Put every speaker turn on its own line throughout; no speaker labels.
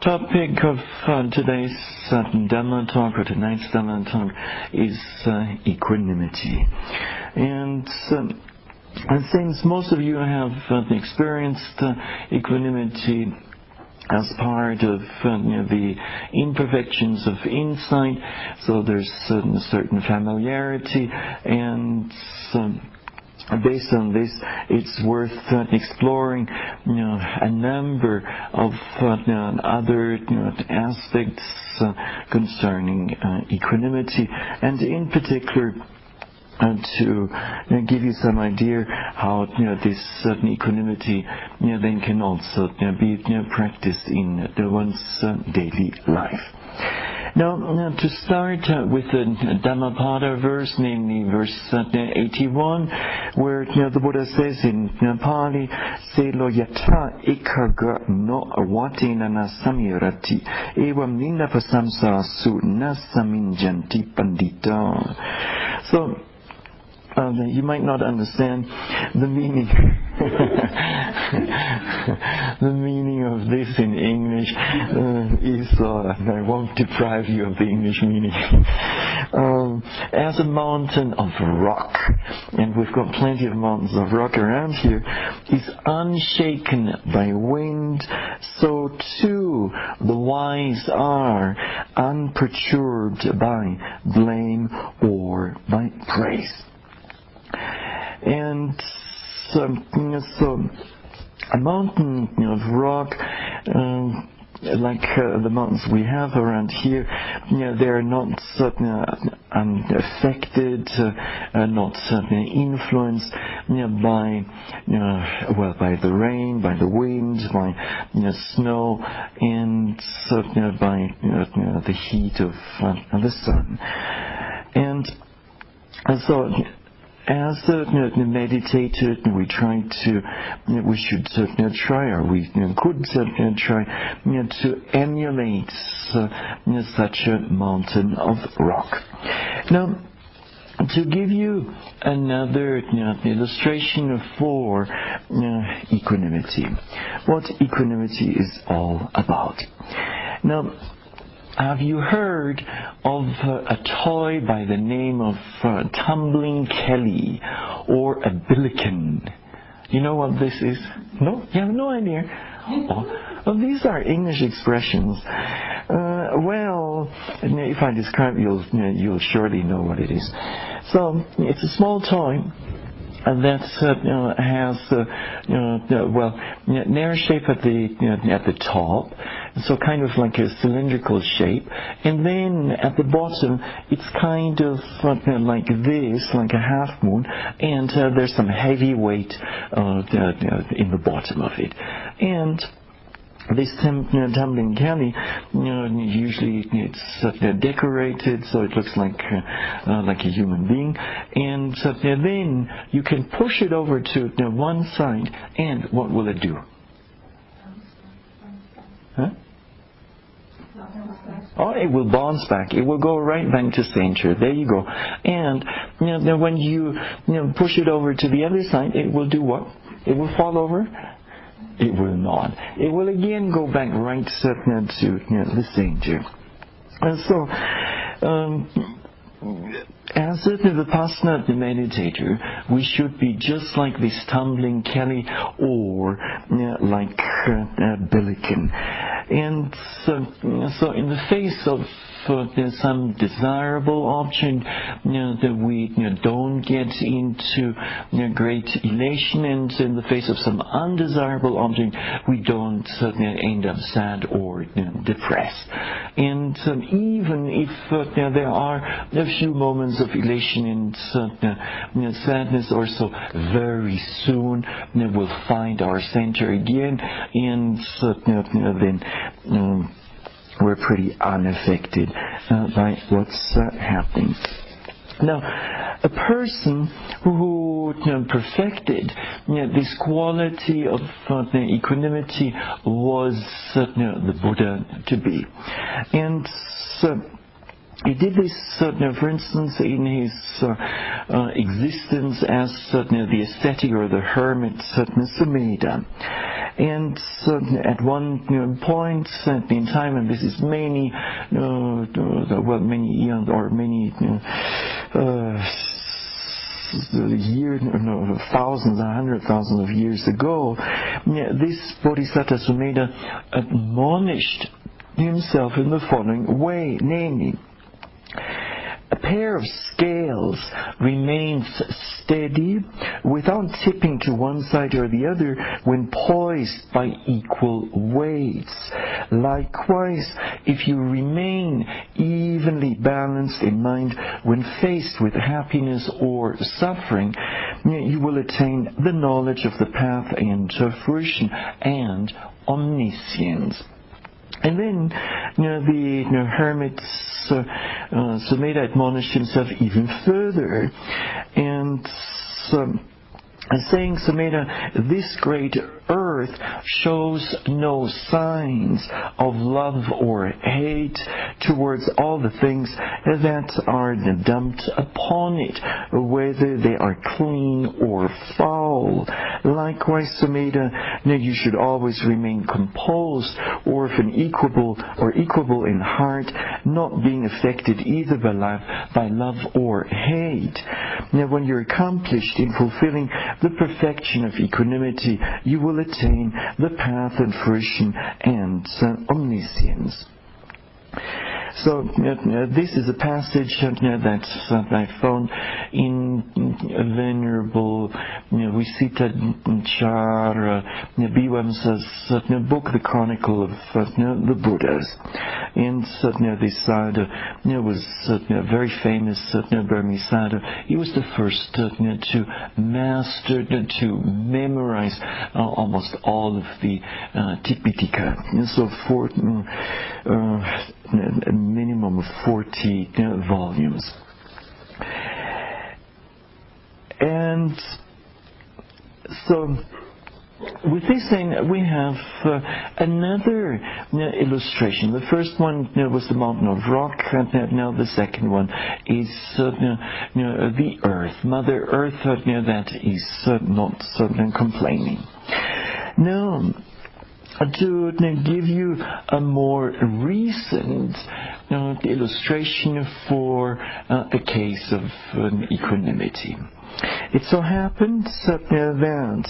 Topic of today's Dhamma talk, or tonight's Dhamma talk, is equanimity. And since most of you have experienced equanimity as part of the imperfections of insight, so there's certain familiarity, and based on this, it's worth exploring, a number of other aspects concerning equanimity, and in particular to give you some idea how this equanimity then can also be practiced in one's daily life. Now, to start with the Dhammapada verse, namely verse 81, where the Buddha says in Pali, "Selo yatha ekaga no awatina na samirati, evam ninda pasamsa su na saminjanti pandita." So, you might not understand the meaning the meaning of this in English I won't deprive you of the English meaning. As a mountain of rock, and we've got plenty of mountains of rock around here, is unshaken by wind, so too the wise are unperturbed by blame or by praise. And so a mountain of rock, like the mountains we have around here, they are not unaffected, not influenced by the rain, by the wind, by snow, and by the heat of the sun. And so, as a meditator, we should try, or we could try to emulate such a mountain of rock. Now, to give you another illustration for equanimity, what equanimity is all about. Now, have you heard of a toy by the name of tumbling Kelly or a billiken? You know what this is? No? You have no idea? Well, these are English expressions. If I describe, you'll surely know what it is. So, it's a small toy that has narrow shape at the top, so kind of like a cylindrical shape, and then at the bottom it's kind of like this, like a half moon, and there's some heavy weight in the bottom of it. And this tumbling Kelly, usually it's decorated so it looks like a human being, and then you can push it over to one side, and what will it do? Huh? Oh, it will bounce back. It will go right back to center. There you go. And when you push it over to the other side, it will do what? It will fall over. It will not. It will again go back right to the center. And so, as a Vipassana meditator, we should be just like this tumbling Kelly or like Billiken. And so in the face of some desirable object, that we don't get into great elation, and in the face of some undesirable object, we don't end up sad or depressed. And even if there are a few moments of elation and sadness or so, very soon we'll find our center again, and then we're pretty unaffected by what's happening. Now, a person who perfected this quality of equanimity was the Buddha to be. And he did this, for instance, in his existence as the ascetic or the hermit Sumedha. And at one point in time, and this is many eons or many years, thousands, 100,000 of years ago, this Bodhisattva Sumedha admonished himself in the following way, namely, a pair of scales remains steady without tipping to one side or the other when poised by equal weights. Likewise, if you remain evenly balanced in mind when faced with happiness or suffering, you will attain the knowledge of the path and fruition and omniscience. And then, the hermit Sumedha admonished himself even further, and saying, Sumedha, this great earth shows no signs of love or hate towards all the things that are dumped upon it, whether they are clean or foul. Likewise, Sumedha, you should always remain composed, or if equable in heart, not being affected either by love or hate. Now, when you're accomplished in fulfilling the perfection of equanimity, you will attain the path and fruition and omniscience. So this is a passage that I found in Venerable Visitachara Biwamsa's book, The Chronicle of the Buddhas. And this sadhu was a very famous Burmese sadhu. He was the first to master, to memorize almost all of the Tipitaka. And so for a minimum of 40 volumes. And so with this thing, we have another illustration. The first one was the mountain of rock, and now the second one is the earth, Mother Earth, that is not complaining. Now, to give you a more recent illustration for a case of equanimity. It so happened that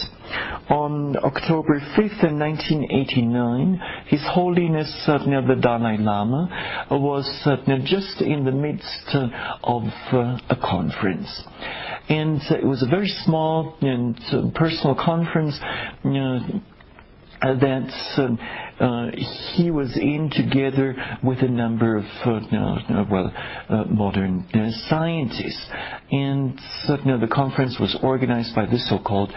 on October 5th, 1989, His Holiness the Dalai Lama was just in the midst of a conference. And it was a very small and personal conference that he was in together with a number of modern scientists. And the conference was organized by the so-called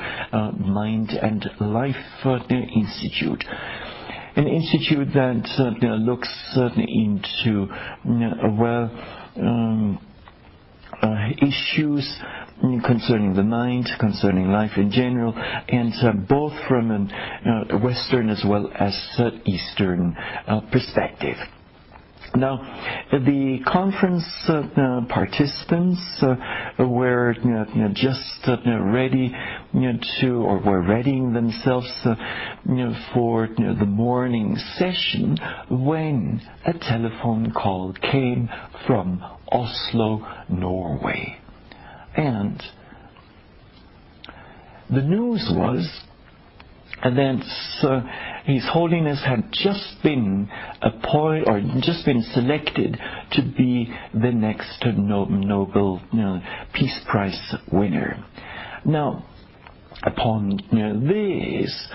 Mind and Life Institute. An institute that looks into issues concerning the mind, concerning life in general, and both from a Western as well as Eastern perspective. Now, the conference participants were just ready were readying themselves for the morning session when a telephone call came from Oslo, Norway. And the news was that His Holiness had just been appointed or just been selected to be the next Nobel Peace Prize winner. Now, upon this,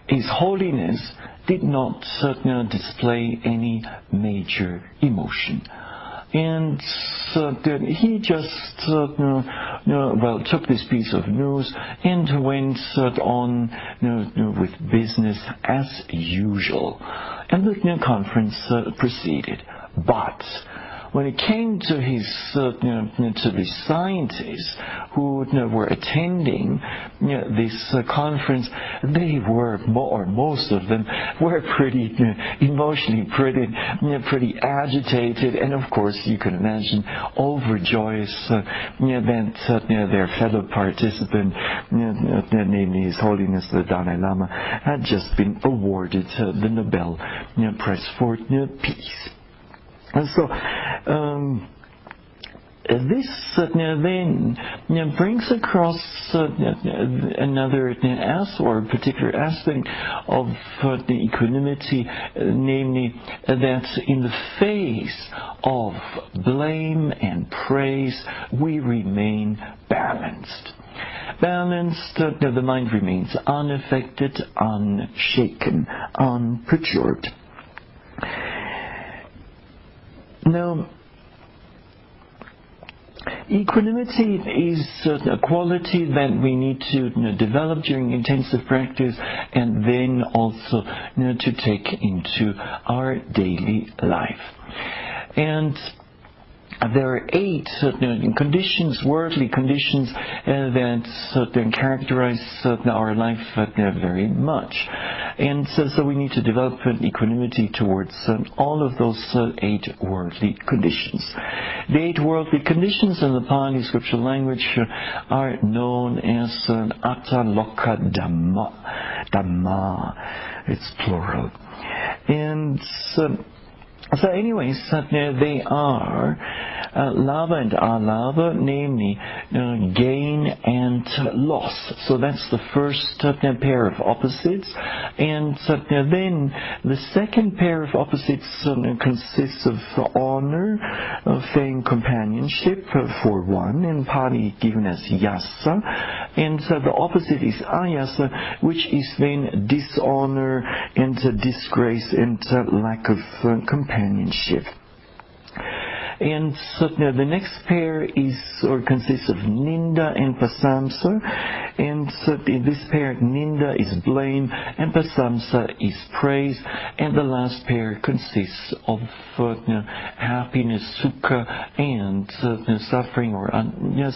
His Holiness did not display any major emotion. And he just took this piece of news and went on with business as usual. And the conference proceeded. But when it came to to the scientists who were attending this conference, they were, or most of them, were pretty emotionally pretty agitated, and of course you can imagine overjoyous that their fellow participant, namely His Holiness the Dalai Lama, had just been awarded the Nobel Prize for Peace. And so this then brings across another particular aspect of the equanimity, namely that in the face of blame and praise, we remain balanced. The mind remains unaffected, unshaken, unperturbed. Now, equanimity is a quality that we need to develop during intensive practice, and then also to take into our daily life. And there are 8 conditions, worldly conditions, that characterize our life very much. And so we need to develop an equanimity towards all of those 8 worldly conditions. The 8 worldly conditions in the Pali scriptural language are known as Ataloka Dhamma. It's plural. And so anyways, they are lava and alava, namely gain and loss. So that's the first pair of opposites. And then the second pair of opposites consists of honor, fame, companionship for one, in Pali given as yasa. And the opposite is ayasa, which is then dishonor and disgrace and lack of companionship. And the next pair consists of ninda and pasamsa, and in this pair ninda is blame and pasamsa is praise, and the last pair consists of happiness, sukha, and suffering or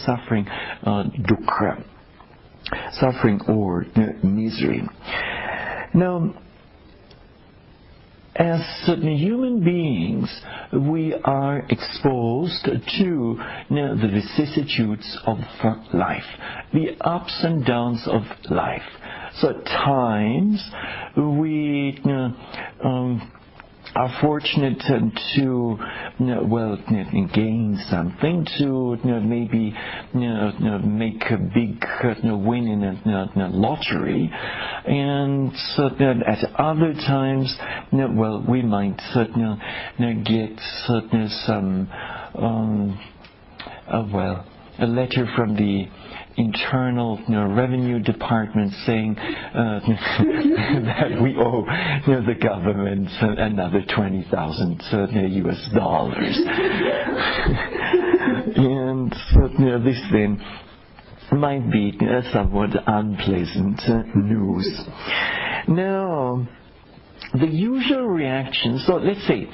suffering, dukkha, suffering or misery. Now, as human beings, we are exposed to the vicissitudes of life, the ups and downs of life. So at times we are fortunate to gain something, to maybe make a big win in a lottery, and at other times we might get some a letter from the Internal Revenue Department saying that we owe the government another $20,000 US dollars. And this then might be somewhat unpleasant news. Now, the usual reaction, so let's say,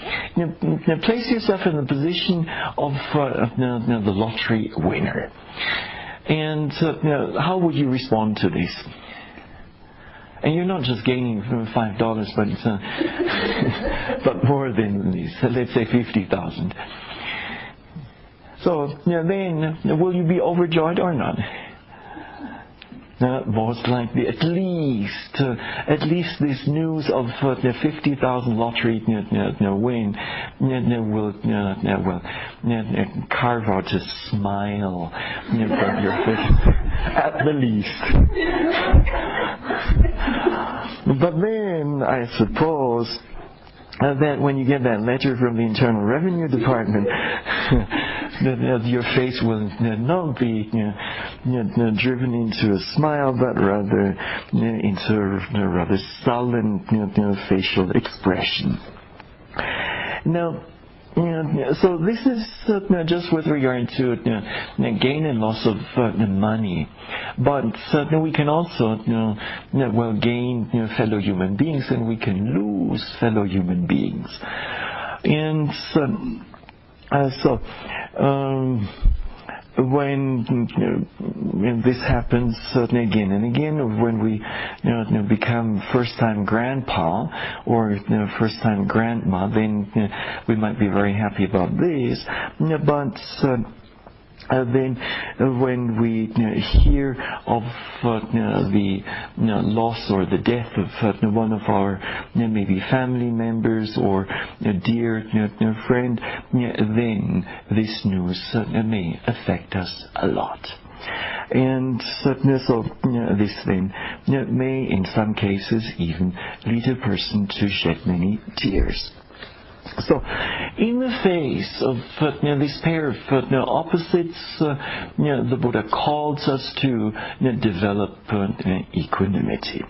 place yourself in the position of the lottery winner. And how would you respond to this? And you're not just gaining $5, but it's but more than this. Let's say 50,000. So then, will you be overjoyed or not? Most likely, at least this news of the 50,000 lottery win will carve out a smile from your face, at the least. But then, I suppose, that when you get that letter from the Internal Revenue Department, that your face will not be driven into a smile, but rather into a rather sullen facial expression. Now, so this is just with regard to gain and loss of money, but we can also gain fellow human beings, and we can lose fellow human beings. And when this happens again and again, when we become first-time grandpa or first-time grandma, then we might be very happy about this. But then when we hear of the loss or the death of one of our maybe family members or a dear friend, then this news may affect us a lot. And so this then may in some cases even lead a person to shed many tears. So, in the face of this pair of opposites, the Buddha calls us to develop equanimity.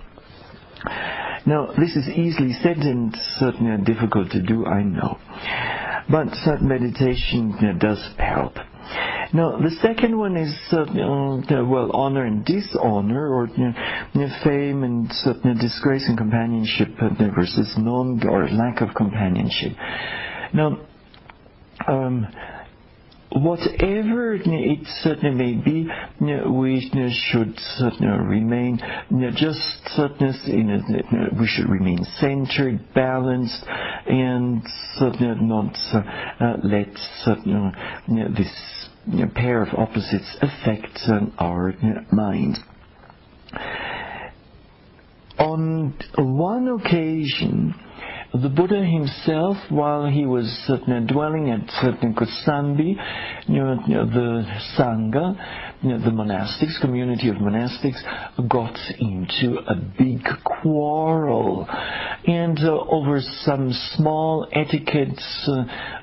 Now, this is easily said and certainly difficult to do, I know. But meditation does help. Now, the second one is, honor and dishonor, or fame and disgrace and companionship versus or lack of companionship. Now, whatever it certainly may be, we should remain we should remain centered, balanced, and not let this pair of opposites affect our mind. On one occasion, the Buddha himself, while he was dwelling at Kosambi, the Sangha, the monastics, community of monastics, got into a big quarrel, and over some small etiquettes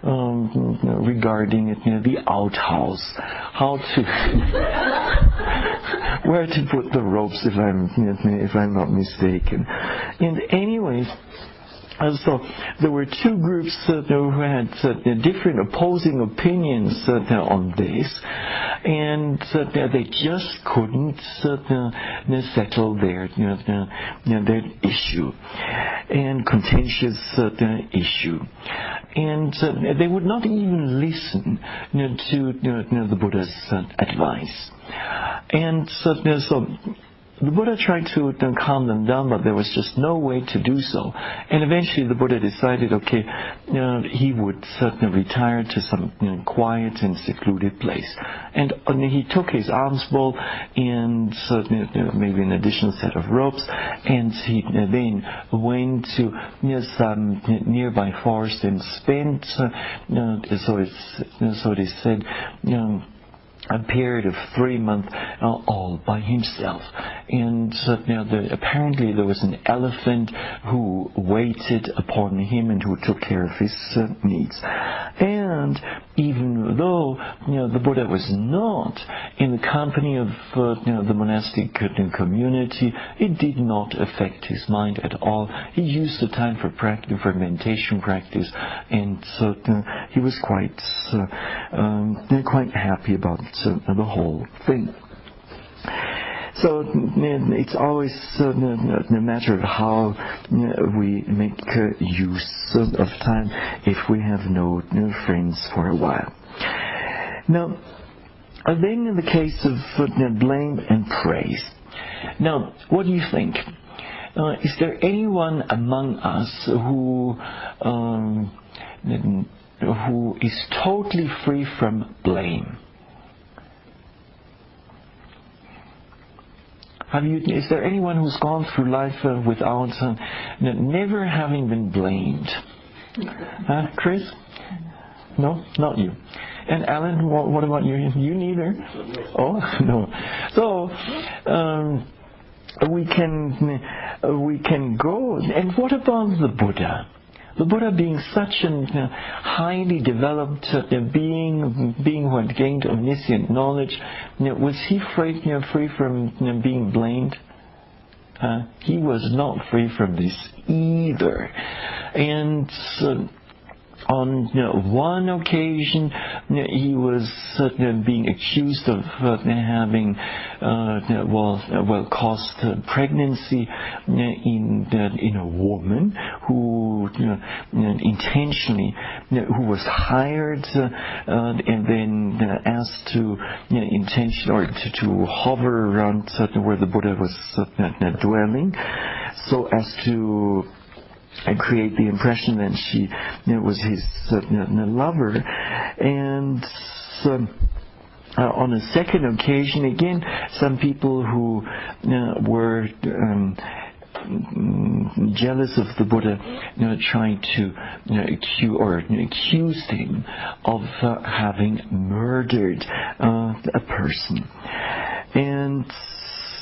regarding the outhouse, how to where to put the ropes, if I'm not mistaken. And anyways, so there were two groups who had different opposing opinions on this, and they just couldn't settle their issue, and contentious issue. And they would not even listen to the Buddha's advice. And so the Buddha tried to calm them down, but there was just no way to do so. And eventually the Buddha decided, he would certainly retire to some quiet and secluded place. And he took his alms bowl and maybe an additional set of ropes, and he then went to some nearby forest and spent, so it is said, a period of 3 months all by himself. And apparently there was an elephant who waited upon him and who took care of his needs. And even though the Buddha was not in the company of the monastic community, it did not affect his mind at all. He used the time for meditation practice, and so he was quite happy about the whole thing. So it's always a matter of how we make use of time if we have no friends for a while. Now, then in the case of blame and praise. Now, what do you think? Is there anyone among us who is totally free from blame? Is there anyone who's gone through life without never having been blamed? Chris? No, not you. And Alan, what about you? You neither? Oh, no. So, we can go. And what about the Buddha? The Buddha, being such a highly developed being who had gained omniscient knowledge, was he free from being blamed? He was not free from this either. And on one occasion, he was being accused of having caused pregnancy in a woman who intentionally who was hired and then asked to to hover around where the Buddha was dwelling, so as to and create the impression that she was his lover. And on a second occasion, again, some people who were jealous of the Buddha tried to accused him of having murdered a person. And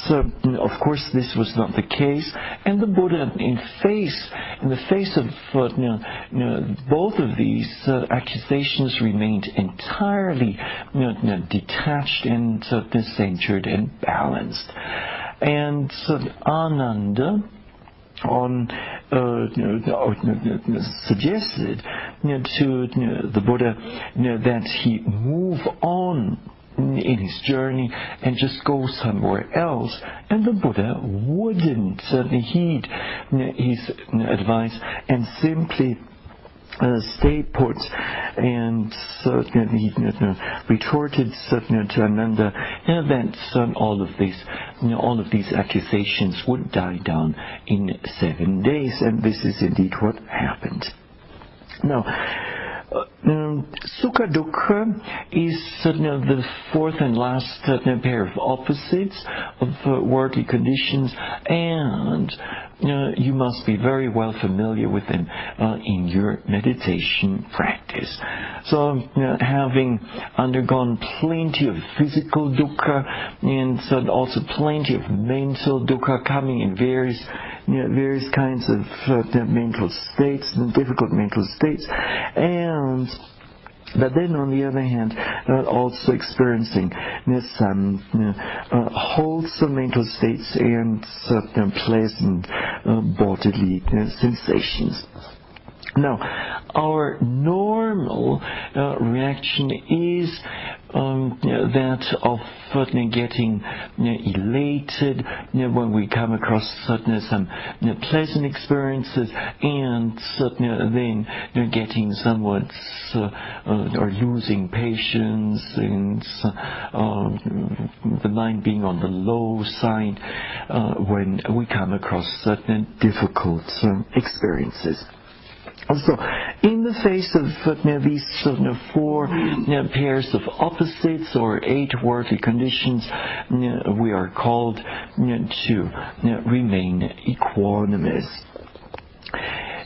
so, of course, this was not the case, and the Buddha, in the face of both of these accusations, remained entirely detached and centered and balanced. And Ananda suggested to the Buddha that he move on in his journey and just go somewhere else, and the Buddha wouldn't heed his advice and simply stay put. And he retorted to Ananda that all of these accusations would die down in 7 days, and this is indeed what happened. Now, Sukha Dukkha is the fourth and last pair of opposites of worldly conditions, and you must be very well familiar with them in your meditation practice. So, having undergone plenty of physical dukkha and also plenty of mental dukkha, coming in various kinds of mental states, difficult mental states, but then on the other hand, also experiencing some wholesome mental states and pleasant bodily sensations. Now, our normal reaction is that of getting elated when we come across some pleasant experiences, and then getting somewhat or losing patience, and the mind being on the low side when we come across certain difficult experiences. Also, in the face of these four pairs of opposites or 8 worldly conditions, we are called to remain equanimous.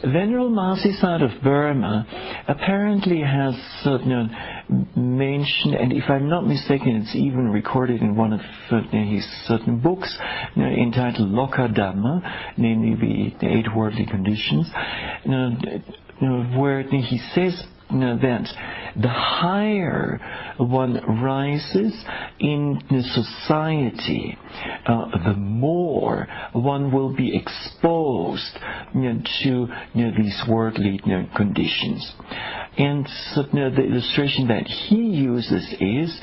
Venerable Mahasiddhata of Burma apparently has mentioned, and if I'm not mistaken, it's even recorded in one of his certain books entitled Loka Dhamma, namely the 8 worldly conditions, where he says that the higher one rises in the society, the more one will be exposed to these worldly conditions. And the illustration that he uses is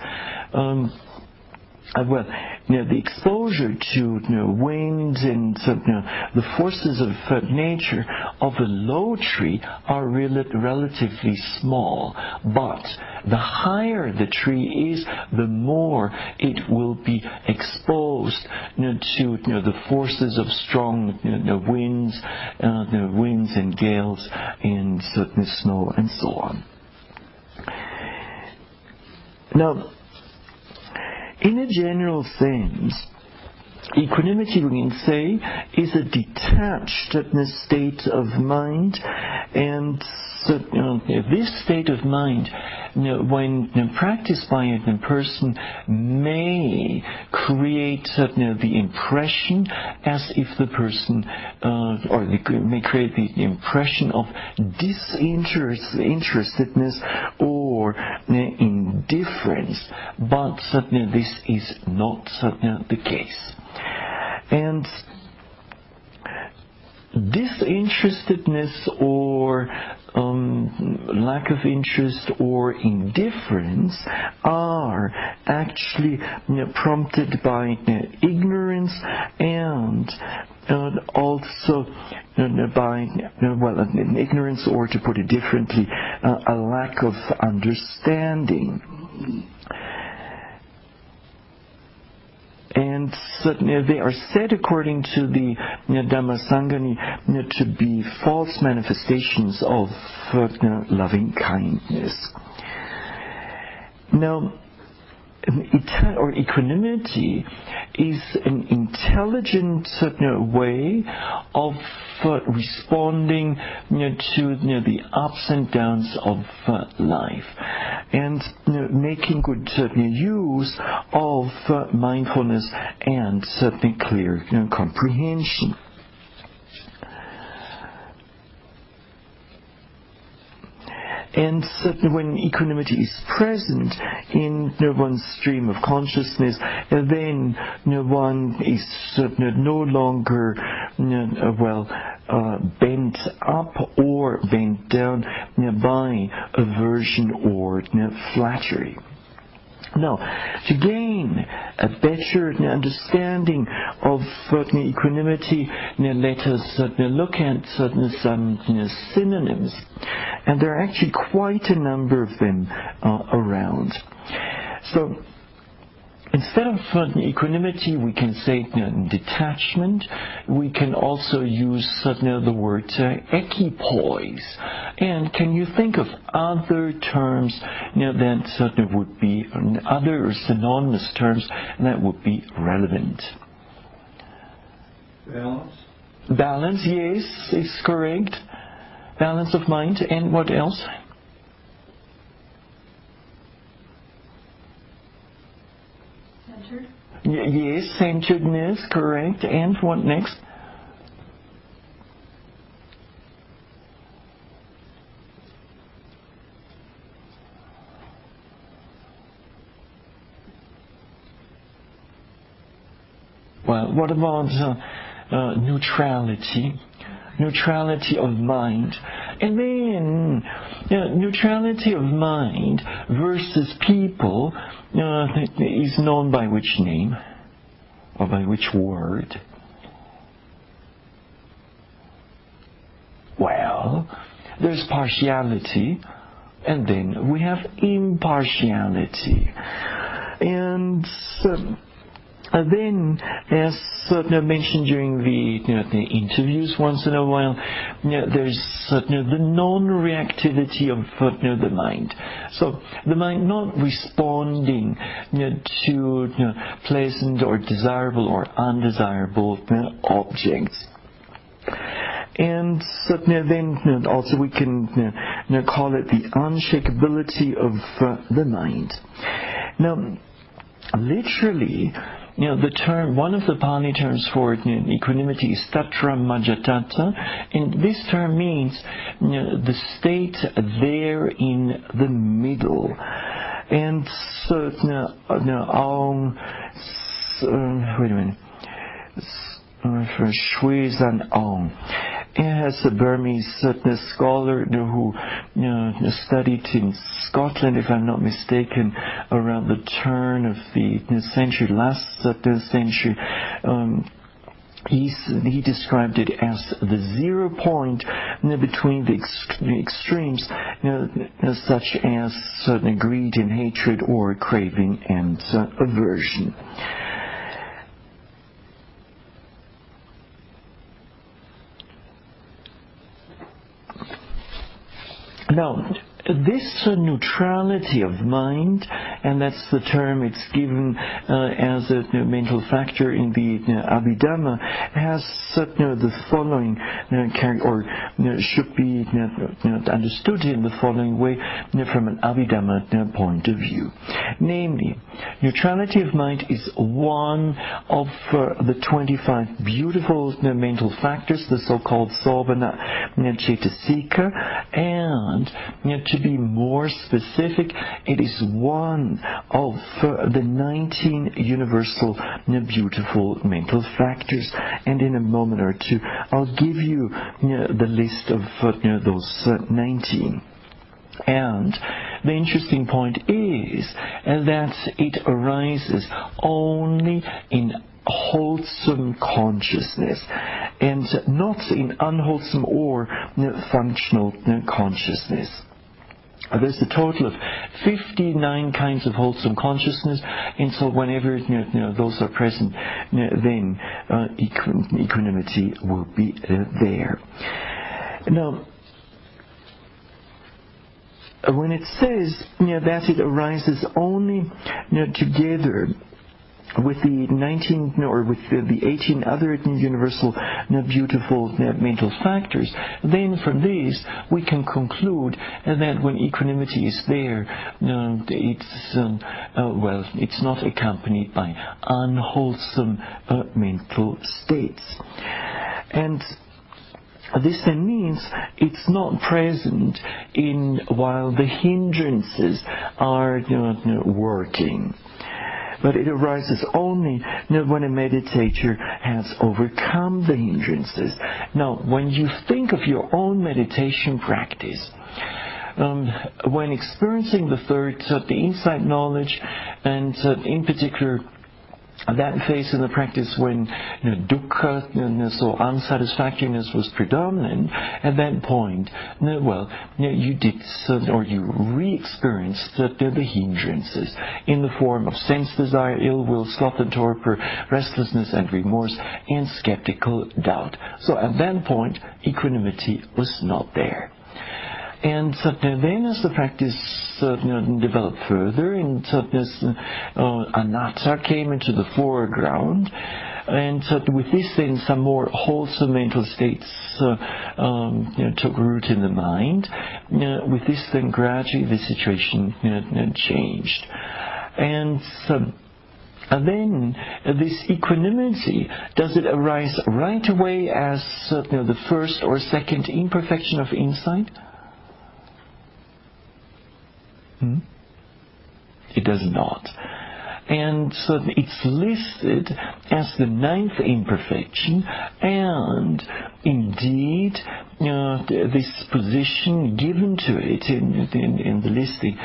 the exposure to wind and the forces of nature of a low tree are relatively small, but the higher the tree is, the more it will be exposed to the forces of strong winds and gales and snow and so on. Now, in a general sense, equanimity, we can say, is a detached state of mind, and this state of mind, when practiced by a person, may create the impression as if the person, or may create the impression of disinterestedness or indifference, but this is not the case. And disinterestedness or lack of interest or indifference are actually prompted by ignorance and also by ignorance, or to put it differently, a lack of understanding. And they are said, according to the Dhammasangani, to be false manifestations of loving kindness. Now, equanimity is an intelligent way of responding to the ups and downs of life, and making good use of mindfulness and clear comprehension. And when equanimity is present in one's stream of consciousness, then one is no longer bent up or bent down by aversion or flattery. Now, to gain a better understanding of equanimity, let us look at some synonyms. And there are actually quite a number of them around. So, instead of equanimity, we can say detachment. We can also use the word equipoise. And can you think of other terms that would be, other synonymous terms that would be relevant?
Balance.
Balance, yes, is correct. Balance of mind. And what else?
Centered.
Yes, centeredness, correct. And what next? Well, what about neutrality? Neutrality of mind. And then neutrality of mind versus people is known by which name? Or by which word? Well, there's partiality, and then we have impartiality. And then, as mentioned during the interviews once in a while, there's the non-reactivity of the mind. So the mind not responding to pleasant or desirable or undesirable objects. And then also we can call it the unshakability of the mind. Now, literally, the term, one of the Pali terms for equanimity is tatra majjhatthata, and this term means the state there in the middle. And so wait a minute. Shwe Zan Aung. As a Burmese scholar who studied in Scotland, if I'm not mistaken, around the turn of the century, last century, he described it as the 0 point between the extremes, such as greed and hatred, or craving and aversion. Now, this neutrality of mind and that's the term it's given as a mental factor in the Abhidhamma, has the following or should be understood in the following way from an Abhidhamma point of view. Namely, neutrality of mind is one of the 25 beautiful mental factors, the so-called Sobhana Cetasika, and to be more specific, it is one of the 19 universal beautiful mental factors. And in a moment or two, I'll give you the list of those 19. And the interesting point is that it arises only in wholesome consciousness and not in unwholesome or functional consciousness. There's a total of 59 kinds of wholesome consciousness, and so whenever those are present, then equanimity will be there. Now, when it says that it arises only together with the 19 or with the 18 other universal beautiful mental factors, then from this we can conclude that when equanimity is there, it's not accompanied by unwholesome mental states. And this then means it's not present while the hindrances are working. But it arises only when a meditator has overcome the hindrances. Now, when you think of your own meditation practice, when experiencing the third, the insight knowledge, and in particular that phase in the practice when dukkha, so unsatisfactoriness was predominant, at that point, you did or you re-experienced the hindrances in the form of sense desire, ill will, sloth and torpor, restlessness and remorse, and skeptical doubt. So at that point, equanimity was not there. And then as the practice developed further, and anatta came into the foreground, and with this then some more wholesome mental states took root in the mind. With this then gradually the situation changed. And then this equanimity, does it arise right away as the first or second imperfection of insight? It does not. And so it's listed as the 9th imperfection, and indeed this position given to it in the listing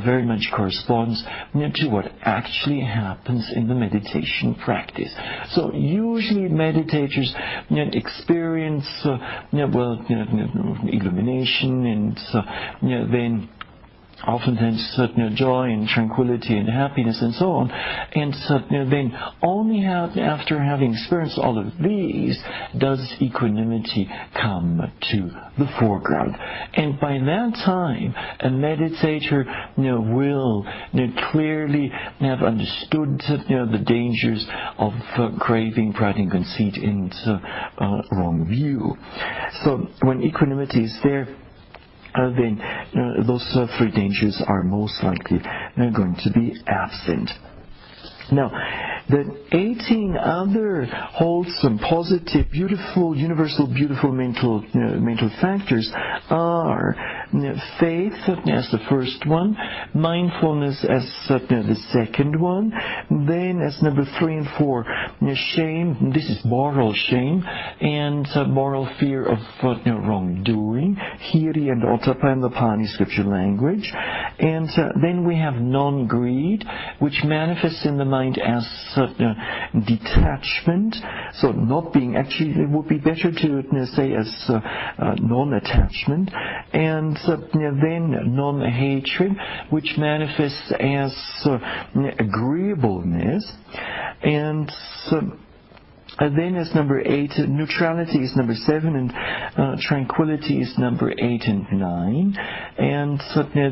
very much corresponds to what actually happens in the meditation practice. So usually meditators experience illumination and then oftentimes joy and tranquility and happiness and so on, and then only after having experienced all of these does equanimity come to the foreground. And by that time, a meditator will clearly have understood the dangers of craving, pride and conceit, and wrong view. So when equanimity is there, then those three dangers are most likely going to be absent. Now, the 18 other wholesome, positive, beautiful, universal, beautiful mental factors are faith as the first one, mindfulness as the second one, then as number 3 and 4, shame. This is moral shame and moral fear of wrongdoing, hiri and ottappa in the Pali scripture language, and then we have non-greed, which manifests in the mind as detachment. So not being, actually it would be better to say as non-attachment, and then non-hatred, which manifests as agreeableness, and Then as number 8, neutrality is number 7, and tranquility is number 8 and 9. And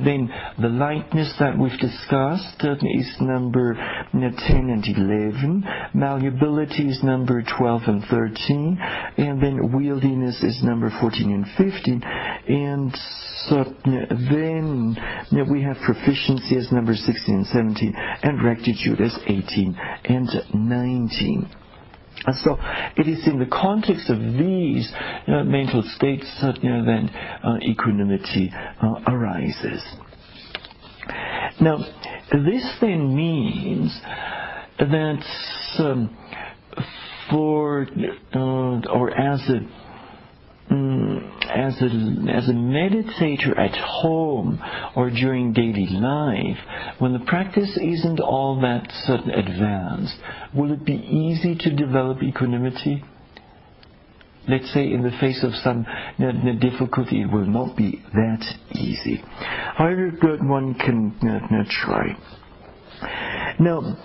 then the lightness that we've discussed is number 10 and 11. Malleability is number 12 and 13. And then wieldiness is number 14 and 15. And then we have proficiency as number 16 and 17, and rectitude as 18 and 19. And so it is in the context of these mental states that equanimity arises. Now, this then means that as a meditator at home or during daily life, when the practice isn't all that advanced, will it be easy to develop equanimity? Let's say in the face of some difficulty, it will not be that easy. However, good one can try. Now,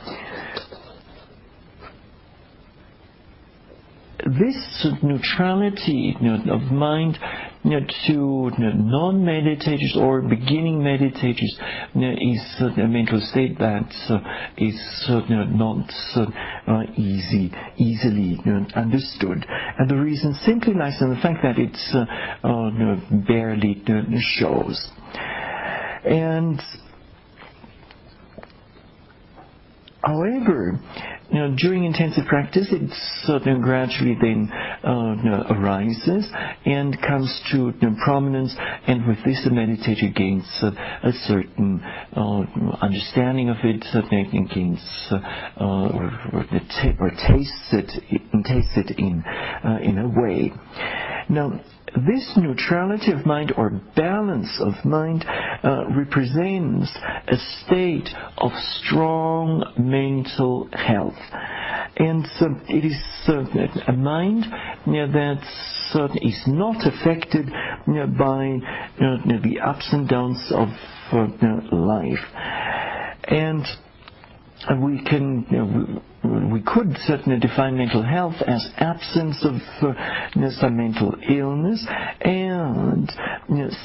this neutrality of mind to non-meditators or beginning meditators is a mental state that is not easily understood. And the reason simply lies in the fact that it's barely shows. And however, during intensive practice, it gradually then arises and comes to prominence, and with this the meditator gains a certain understanding of it, and gains or tastes it in a way. Now, this neutrality of mind or balance of mind represents a state of strong mental health. And it is a mind that is not affected by the ups and downs of life. And we could certainly define mental health as absence of some mental illness, and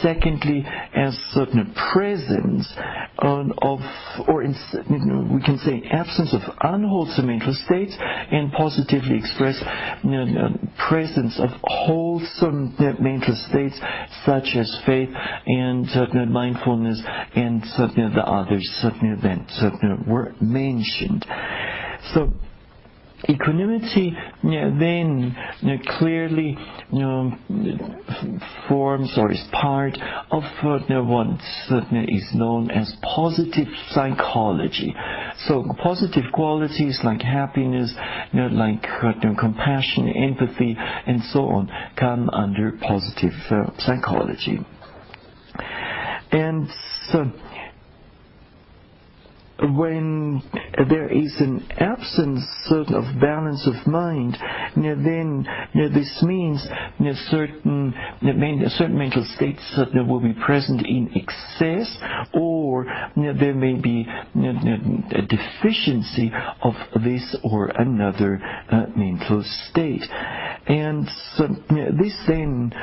secondly as certain presence we can say absence of unwholesome mental states, and positively express presence of wholesome mental states such as faith and mindfulness and the others that were mentioned. So equanimity then clearly forms or is part of what is known as positive psychology. So positive qualities like happiness, like compassion, empathy, and so on come under positive psychology. And so when there is an absence of balance of mind, then this means certain mental states will be present in excess, or there may be a deficiency of this or another mental state. And so this then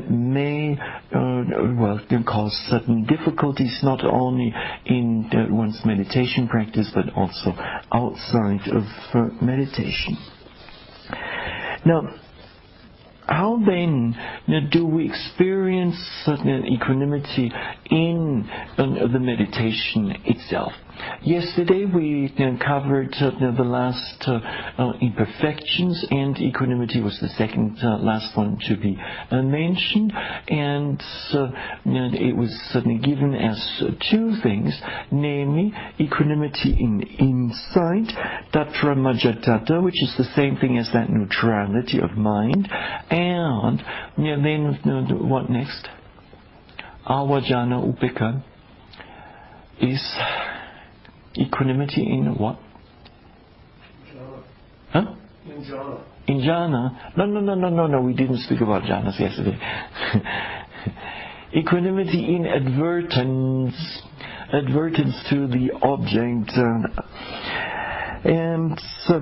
may cause certain difficulties not only in one's meditation practice but also outside of meditation. Now, how then do we experience certain equanimity in the meditation itself? Yesterday we covered the last imperfections, and equanimity was the second last one to be mentioned, and it was certainly given as two things, namely equanimity in insight, tatra majjhattata, which is the same thing as that neutrality of mind, and then what next? Avajjana upekkha is equanimity in what? Huh?
In jhana.
In jhana? No, we didn't speak about jhanas yesterday. Equanimity in advertence to the object. And so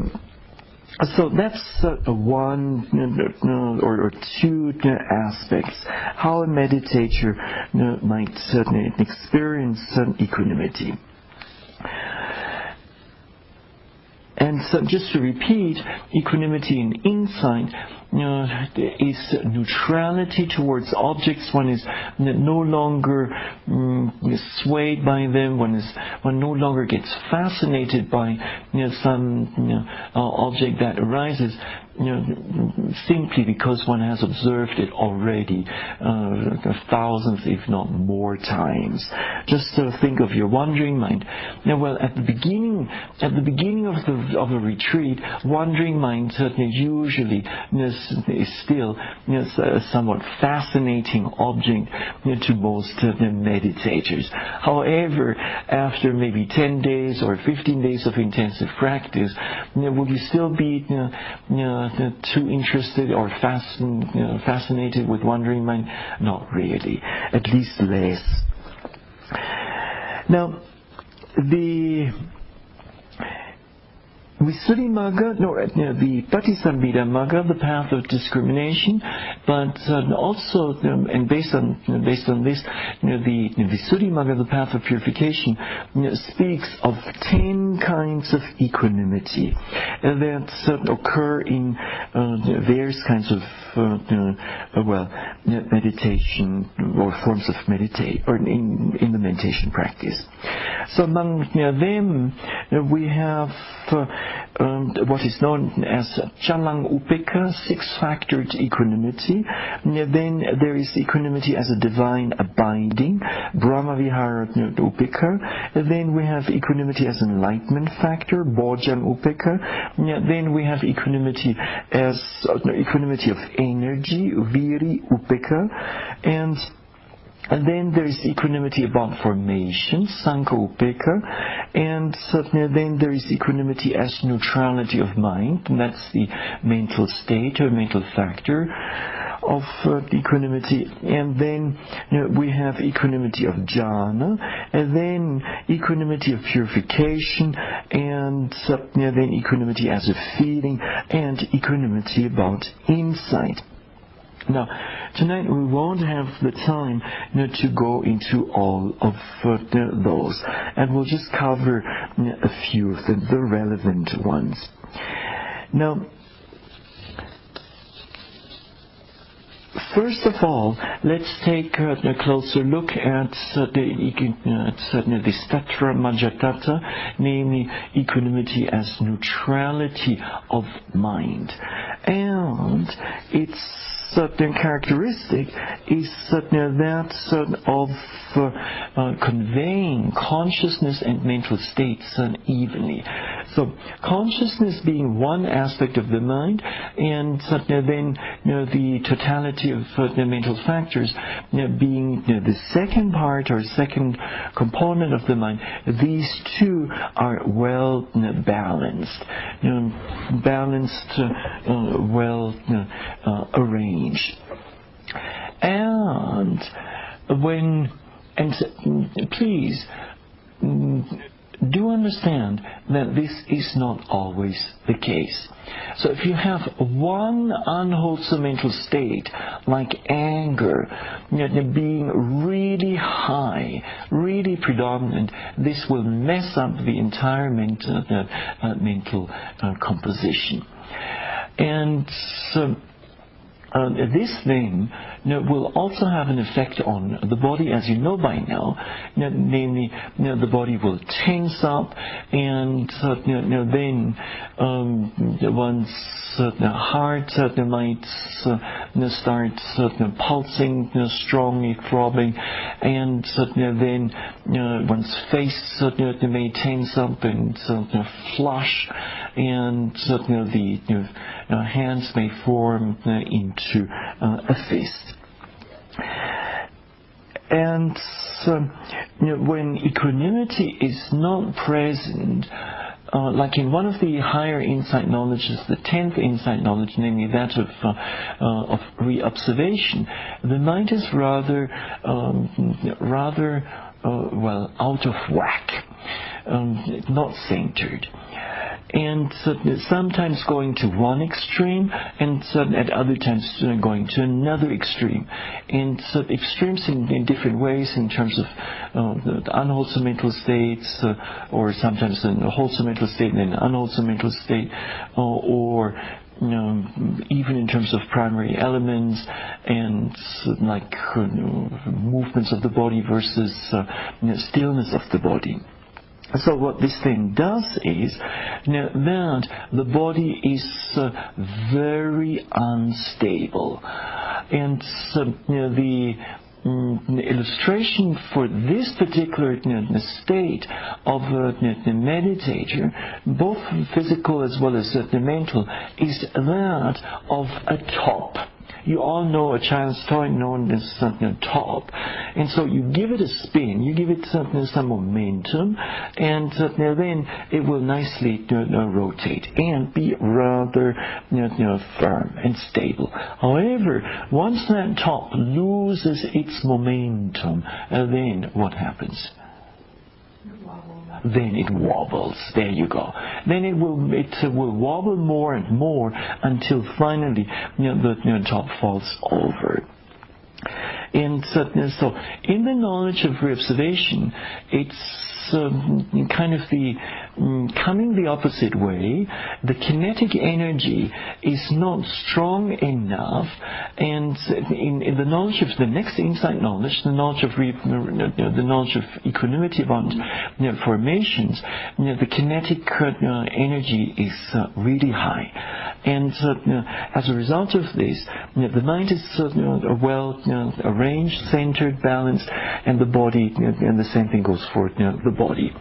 So that's one or two aspects how a meditator might experience equanimity. And so just to repeat, equanimity in insight is neutrality towards objects. One is no longer swayed by them. One no longer gets fascinated by some object that arises simply because one has observed it already thousands, if not more times. Just think of your wandering mind. Now, well, at the beginning of a retreat, wandering mind usually is still a somewhat fascinating object to most meditators. However, after maybe 10 days or 15 days of intensive practice, will you still be too interested or fascinated with wandering mind? Not really, at least less. Now, the Visuddhimagga, the Patisambhida Magga, the path of discrimination, but also, and based on this, the Visuddhimagga, the path of purification, speaks of 10 kinds of equanimity that occur in various kinds of meditation or forms of meditate or in the meditation practice. So among them, we have what is known as Chalang Upeka, six-factored equanimity. Then there is equanimity as a divine abiding, Brahmavihara Upeka. Then we have equanimity as an enlightenment factor, Bojang Upeka. Then we have equanimity as equanimity of energy, Viri Upeka. And then there is equanimity about formation, Sankha Upeka, and then there is equanimity as neutrality of mind, and that's the mental state or mental factor of equanimity. And then we have equanimity of jhana, and then equanimity of purification, and then equanimity as a feeling, and equanimity about insight. Now, tonight we won't have the time to go into all of those, and we'll just cover a few of them, the relevant ones. Now, first of all, let's take a closer look at the Statra Majjhattata, namely equanimity as neutrality of mind. And its certain characteristic is that of conveying consciousness and mental states evenly. So consciousness being one aspect of the mind, and then the totality of the mental factors being the second part or second component of the mind. These two are well balanced, well arranged. And please do understand that this is not always the case. So if you have one unwholesome mental state, like anger, being really high, really predominant, this will mess up the entire mental composition. And so this thing will also have an effect on the body, as you know by now. Namely, the body will tense up, and then one's heart might start pulsing strongly, throbbing, and then one's face may tense up and flush, and the hands may form into a fist. And when equanimity is not present, like in one of the higher insight knowledges, the 10th insight knowledge, namely that of re-observation, the mind is rather out of whack, not centered. and sometimes going to one extreme, and at other times going to another extreme. And extremes in different ways in terms of the unwholesome mental states, or sometimes a wholesome mental state and an unwholesome mental state, or even in terms of primary elements and like movements of the body versus stillness of the body. So what this thing does is that the body is very unstable, and the illustration for this particular state of the meditator, both physical as well as the mental, is that of a top. You all know a child's toy known as top, and so you give it a spin, you give it some momentum, and then it will nicely rotate and be rather firm and stable. However, once that top loses its momentum, then what happens? Then it wobbles. There you go. Then it will wobble more and more until finally the top falls over. And so in the knowledge of reobservation, it's kind of the coming the opposite way. The kinetic energy is not strong enough, and in the knowledge of the next insight knowledge, the knowledge of equanimity about formations, the kinetic energy is really high, and as a result of this, the mind is well arranged, centered, balanced, and the body, and the same thing goes for the body.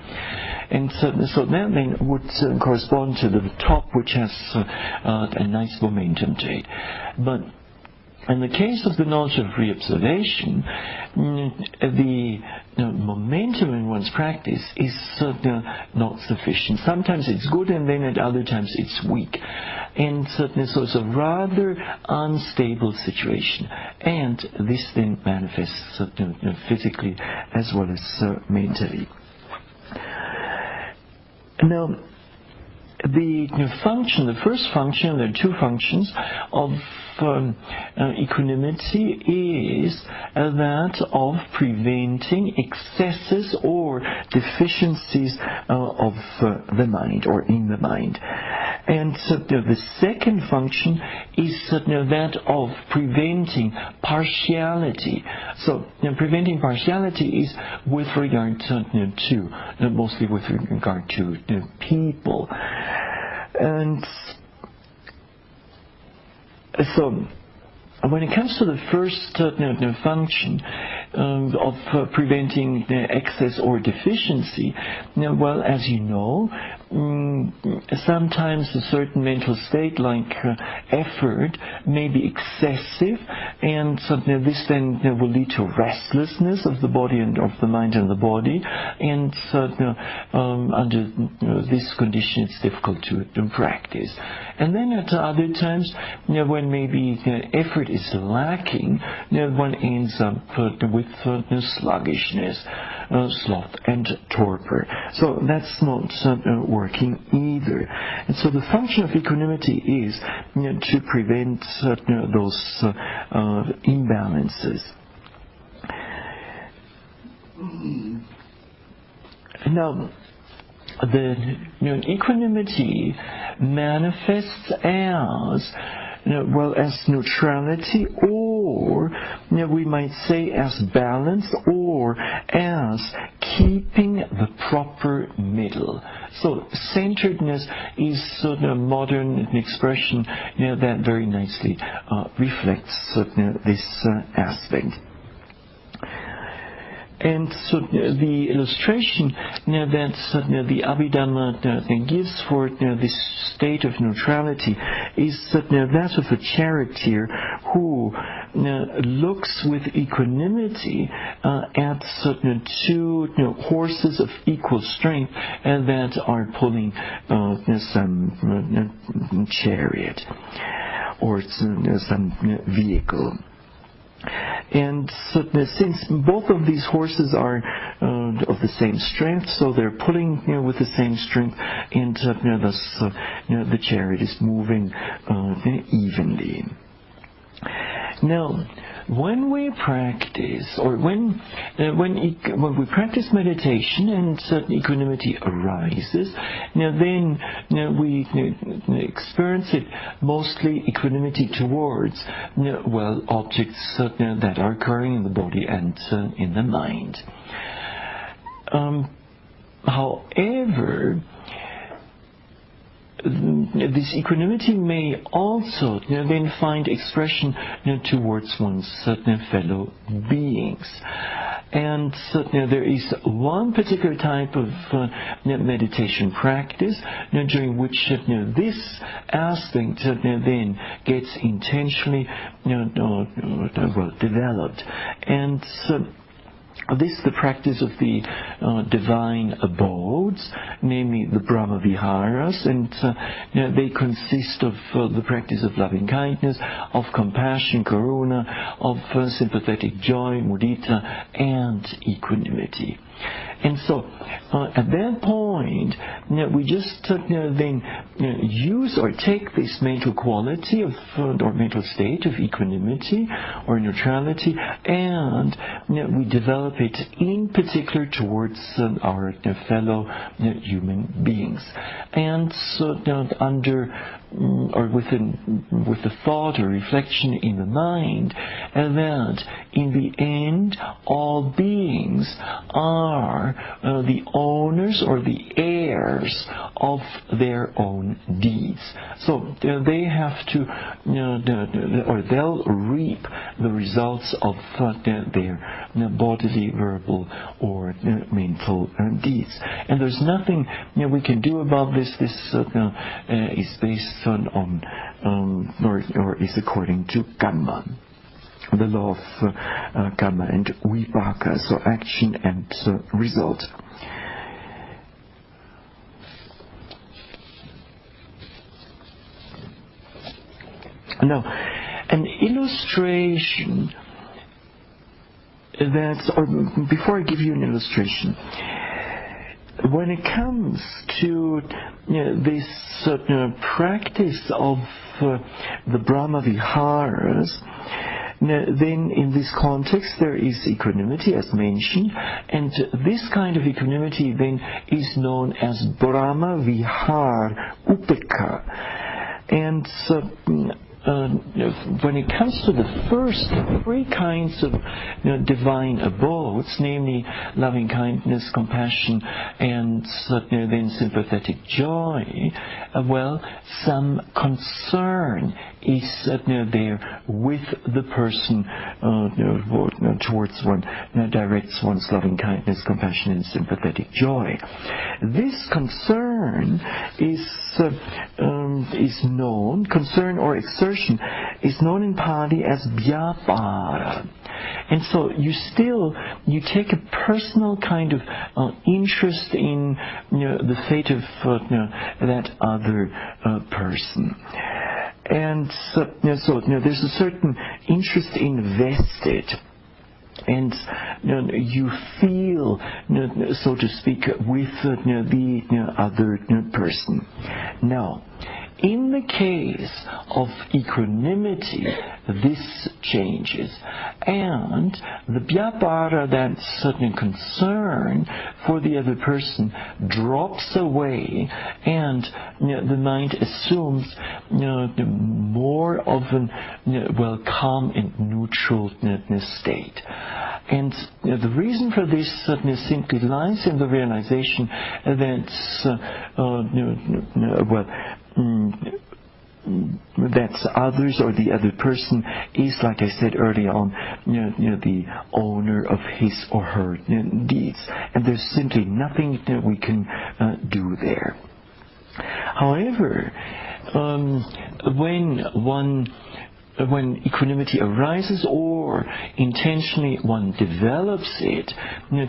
And so that then would correspond to the top, which has a nice momentum to it. But in the case of the knowledge of reobservation, the momentum in one's practice is not sufficient. Sometimes it's good, and then at other times it's weak. And so it's a rather unstable situation. And this then manifests physically as well as mentally. Now, the first function, there are two functions of equanimity, is that of preventing excesses or deficiencies of the mind or in the mind. And the second function is that of preventing partiality. So preventing partiality is with regard to mostly with regard to people. And so when it comes to the first function of preventing excess or deficiency, well, as you know, sometimes a certain mental state like effort may be excessive, and this then will lead to restlessness of the body and of the mind and the body, and under this condition it's difficult to practice. And then at other times, when maybe effort is lacking, one ends up with sluggishness, sloth and torpor. So that's not working either. And so the function of equanimity is to prevent those imbalances. Now, the equanimity manifests as as neutrality, or we might say as balance, or as keeping the proper middle. So centeredness is a modern expression that very nicely reflects this aspect. And so the illustration that the Abhidhamma gives for this state of neutrality is that of a charioteer who looks with equanimity at two horses of equal strength that are pulling some chariot or some vehicle. And so, since both of these horses are of the same strength, so they're pulling with the same strength, and thus the chariot is moving evenly. Now, when we practice, or when we practice meditation and equanimity arises, then we experience it mostly equanimity towards objects that are occurring in the body and in the mind. However, this equanimity may also then find expression towards one's fellow beings. And there is one particular type of meditation practice during which this aspect then gets intentionally developed. And this is the practice of the divine abodes, namely the Brahma Viharas, and they consist of the practice of loving kindness, of compassion, karuna, of sympathetic joy, mudita, and equanimity. And so, at that point, we just then use or take this mental quality of, or mental state of equanimity or neutrality, and we develop it in particular towards our fellow human beings. And so, under or with the thought or reflection in the mind that in the end all beings are the owners or the heirs of their own deeds. So they have to, or they'll reap the results of their bodily, verbal, or mental deeds. And there's nothing we can do about this. This is based on or is according to karma, the law of karma and vipaka, so action and result. Now, an illustration or before I give you an illustration, when it comes to this practice of the Brahma Viharas, then in this context there is equanimity, as mentioned, and this kind of equanimity then is known as Brahma Vihar Upeka. And when it comes to the first three kinds of divine abodes, namely loving kindness, compassion, and then sympathetic joy, some concern is there with the person towards one, directs one's loving kindness, compassion, and sympathetic joy. This concern is known, concern or exertion is known in Pali as vyapara. And so you take a personal kind of interest in the fate of that other person. And so there's a certain interest invested. And you feel, so to speak, with the other person. Now, in the case of equanimity, this changes, and the vyapara, that certain concern for the other person, drops away, and the mind assumes more of an calm and neutral state. And the reason for this simply lies in the realization that that others or the other person is, like I said earlier on, the owner of his or her deeds, and there's simply nothing that we can do there. However, when equanimity arises, or intentionally one develops it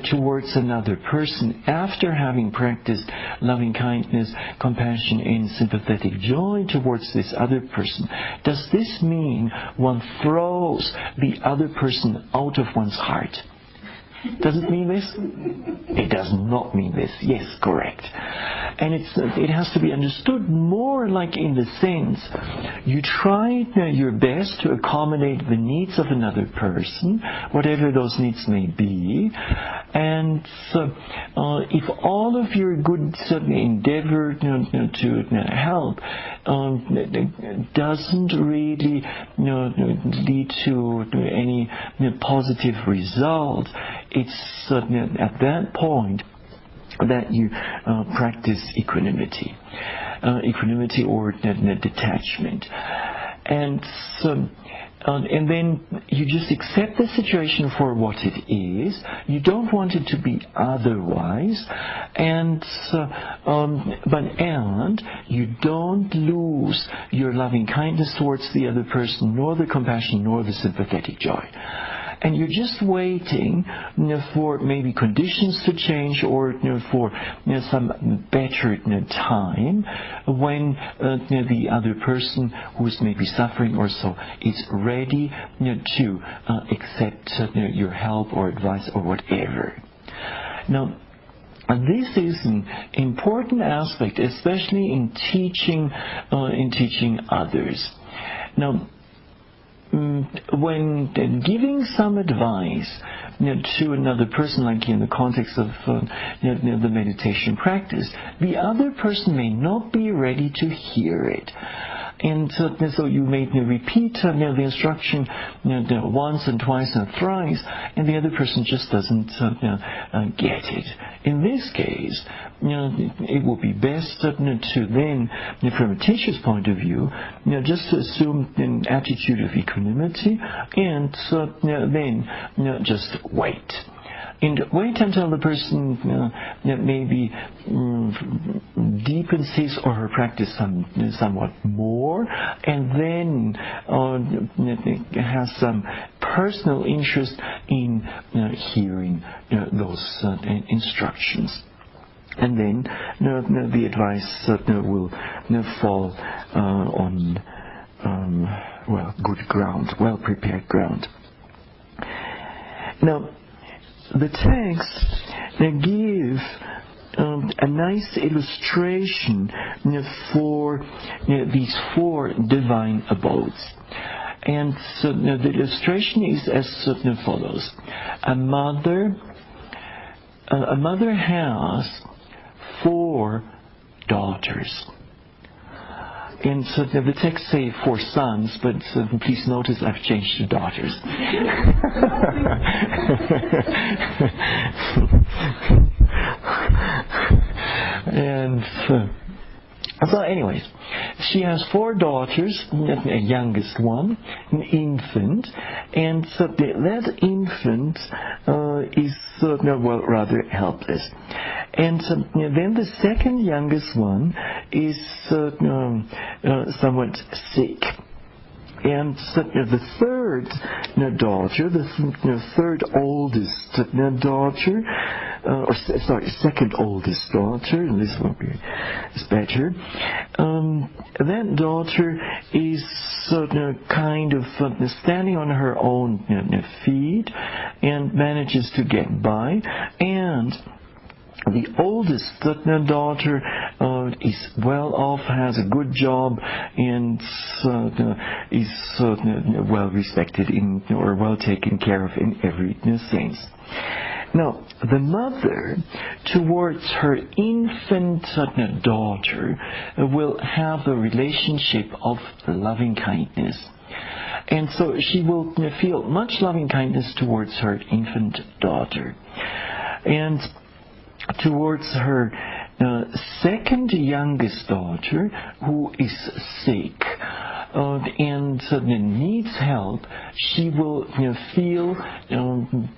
towards another person after having practiced loving kindness, compassion, and sympathetic joy towards this other person, does this mean one throws the other person out of one's heart? Does it mean this? It does not mean this. Yes, correct. And it has to be understood more like in the sense you try your best to accommodate the needs of another person, whatever those needs may be. And if all of your good endeavor to help doesn't really lead to any positive result, it's at that point that you practice equanimity or detachment. And then you just accept the situation for what it is. You don't want it to be otherwise, and you don't lose your loving kindness towards the other person, nor the compassion, nor the sympathetic joy. And you're just waiting for maybe conditions to change, or for some better time when the other who is maybe suffering or so is ready to accept your help or advice or whatever. Now, this is an important aspect, especially in teaching others. Now, when giving some advice to another person, like in the context of the meditation practice, the other person may not be ready to hear it. And so you may repeat the instruction once and twice and thrice, and the other person just doesn't get it. In this case, it will be best to then, from a teacher's point of view, just to assume an attitude of equanimity, and then just wait. And wait until the person maybe deepens his or her practice somewhat more, and then has some personal interest in hearing those instructions. And then the advice will fall on good ground, well-prepared ground. Now, the text gives a nice illustration for these four divine abodes. And so the illustration is as follows. A mother has 4 daughters. And so the text say 4 sons, but please notice I've changed to daughters. And so anyways, she has 4 daughters, a youngest one, an infant, and so that infant is rather helpless. And then the second youngest one is somewhat sick. And the third daughter, the third oldest daughter, second oldest daughter, and this one is better. That daughter is kind of standing on her own feet and manages to get by, and the oldest daughter is well off, has a good job, and is well respected or well taken care of in every sense. Now, the mother, towards her infant daughter, will have a relationship of loving kindness. And so she will feel much loving kindness towards her infant daughter. And towards her second youngest daughter, who is sick and needs help, she will feel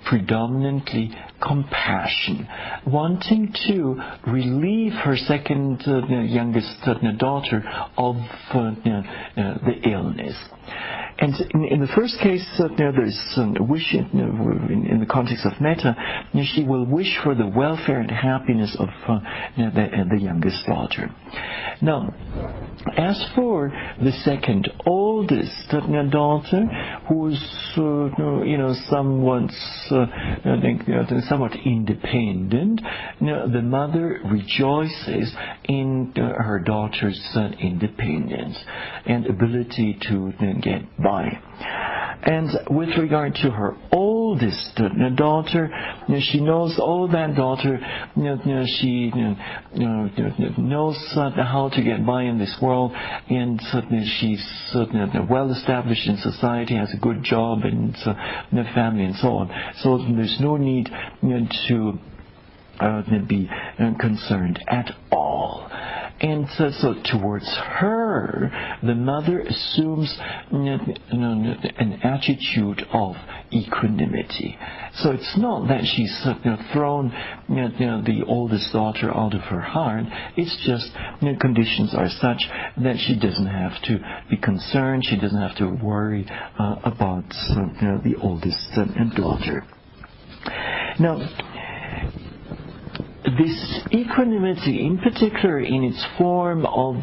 predominantly compassion, wanting to relieve her second youngest daughter of the illness. And in the first case, there's a wish in the context of metta. She will wish for the welfare and happiness of the youngest daughter. Now, as for the second oldest daughter, who's somewhat independent, the mother rejoices in her daughter's independence and ability to get by. And with regard to her oldest daughter, she knows, that daughter, she knows how to get by in this world, and she's well established in society, has a good job and family and so on. So there's no need to be concerned at all. And so towards her, the mother assumes an attitude of equanimity. So it's not that she's thrown the oldest daughter out of her heart. It's just conditions are such that she doesn't have to be concerned. She doesn't have to worry about the oldest daughter. Now, this equanimity, in particular in its form of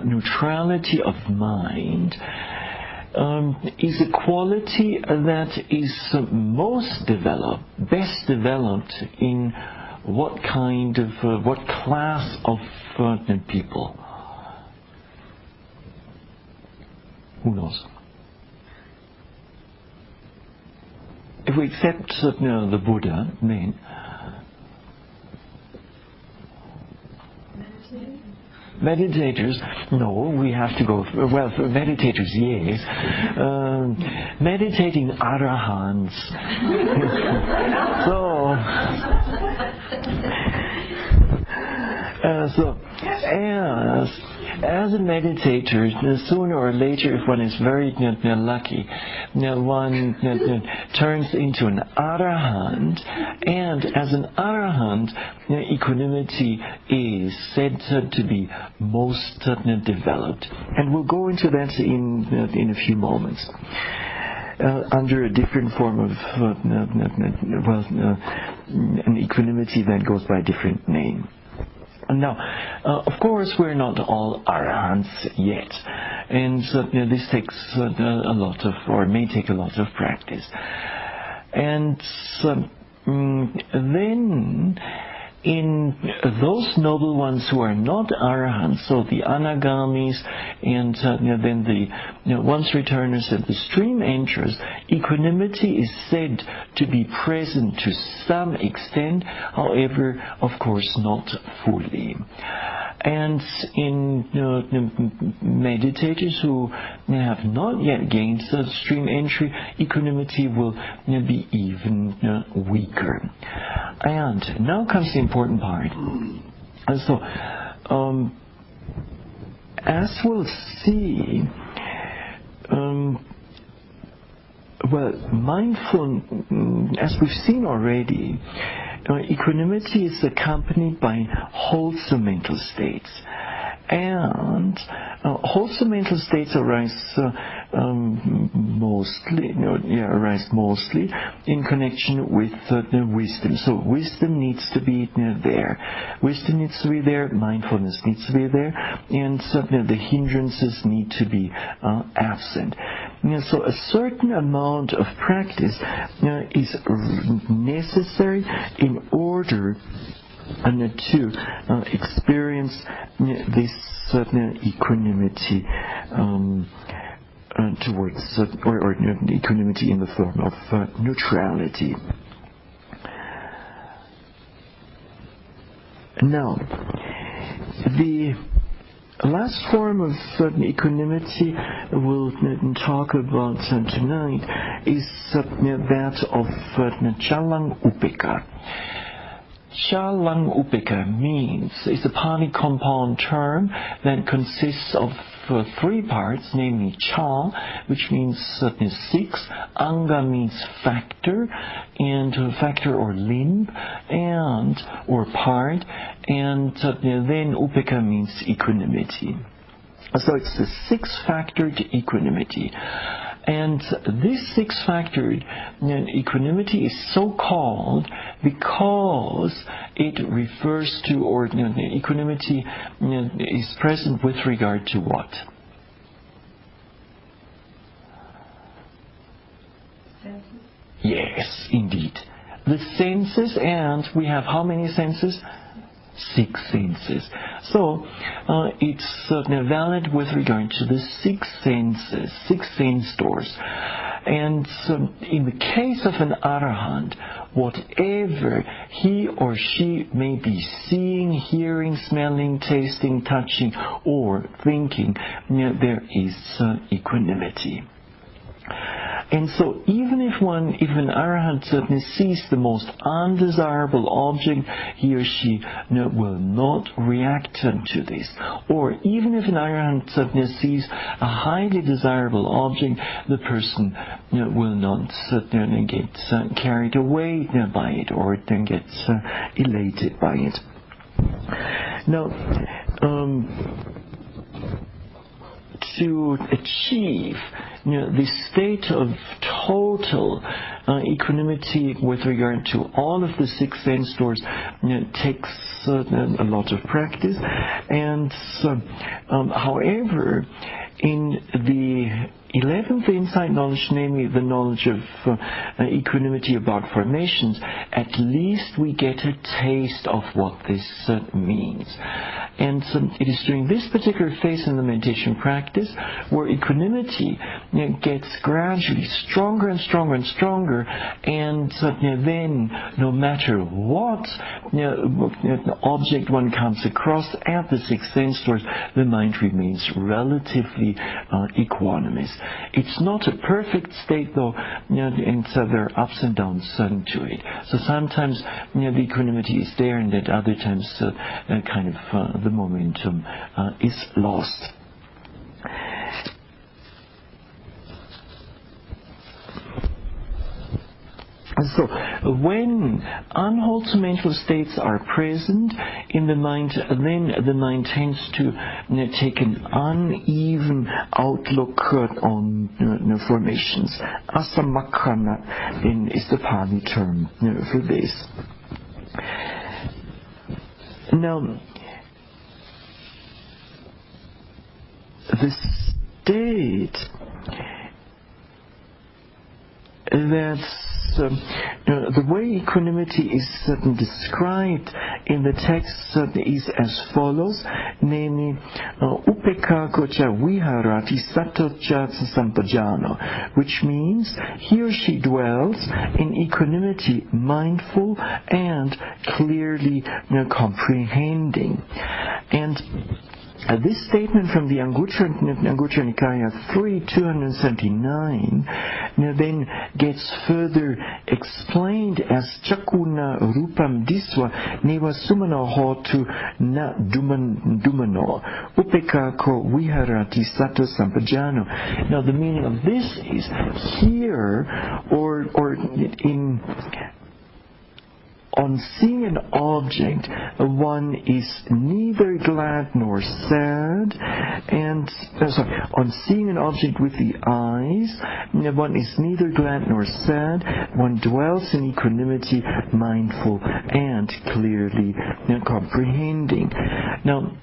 neutrality of mind, is a quality that is best developed in what class of people? Who knows? If we accept the Buddha, then meditators, no, we have to go, well, for meditators, yes. Meditating arahants. So, as a meditator, sooner or later, if one is very lucky, one turns into an arahant, and as an arahant, equanimity is said to be most developed. And we'll go into that in a few moments. Under a different form of an equanimity that goes by a different name. Now, of course, we're not all arahants yet, and this takes may take a lot of practice. And then, in those noble ones who are not arahants, so the anagamis, and then the once returners and the stream enterers, equanimity is said to be present to some extent, however, of course, not fully. And in meditators who have not yet gained such stream entry, equanimity will be even weaker. And now comes the important part. And so, as we'll see, mindful, as we've seen already, equanimity is accompanied by wholesome mental states. And wholesome mental states arise mostly in connection with the wisdom. So wisdom needs to be there. Wisdom needs to be there. Mindfulness needs to be there, and the hindrances need to be absent. So a certain amount of practice is necessary in order to experience this equanimity towards or equanimity in the form of neutrality. Now, the last form of equanimity we'll talk about tonight is that of chalang upeka. Chalang upeka is a Pali compound term that consists of three parts, namely cha, which means 6, anga means factor, and factor or limb, and or part, and then upeka means equanimity. So it's the six-factored equanimity. And this six-factored equanimity is so called because it refers to, or equanimity is present with regard to what?
Senses.
Yes, indeed. The senses, and we have how many senses? Six senses. So it's valid with regard to the six senses, six sense doors. And in the case of an arahant, whatever he or she may be seeing, hearing, smelling, tasting, touching, or thinking, there is equanimity. And so even if an arahant certainly sees the most undesirable object, he or she will not react to this. Or even if an arahant certainly sees a highly desirable object, the person will not certainly get carried away by it or then gets elated by it. Now, to achieve the state of total equanimity with regard to all of the six sense doors takes a lot of practice. And however, in the 11th insight knowledge, namely the knowledge of equanimity about formations, at least we get a taste of what this means. And it is during this particular phase in the meditation practice where equanimity gets gradually stronger and stronger and stronger, and then no matter what object one comes across at the six sense doors, the mind remains relatively equanimous. It's not a perfect state though, and so there are ups and downs to it. So sometimes the equanimity is there, and at other times the momentum is lost. So when unwholesome mental states are present in the mind, then the mind tends to take an uneven outlook on formations. Asamakkana is the Pali term for this. Now, the state that's the way equanimity is described in the text is as follows, namely, upeka kocha viharati satocha sampajano, which means he or she dwells in equanimity, mindful and clearly comprehending. And this statement from the Anguttara Nikaya 3, 279 then gets further explained as Chakuna Rupam Diswa Neva Sumano Hotu Na Dumano Upeka Ko Viharati Sato Sampajano. Now the meaning of this is here or in on seeing an object, one is neither glad nor sad, and on seeing an object with the eyes, one is neither glad nor sad. One dwells in equanimity, mindful and clearly comprehending. Now,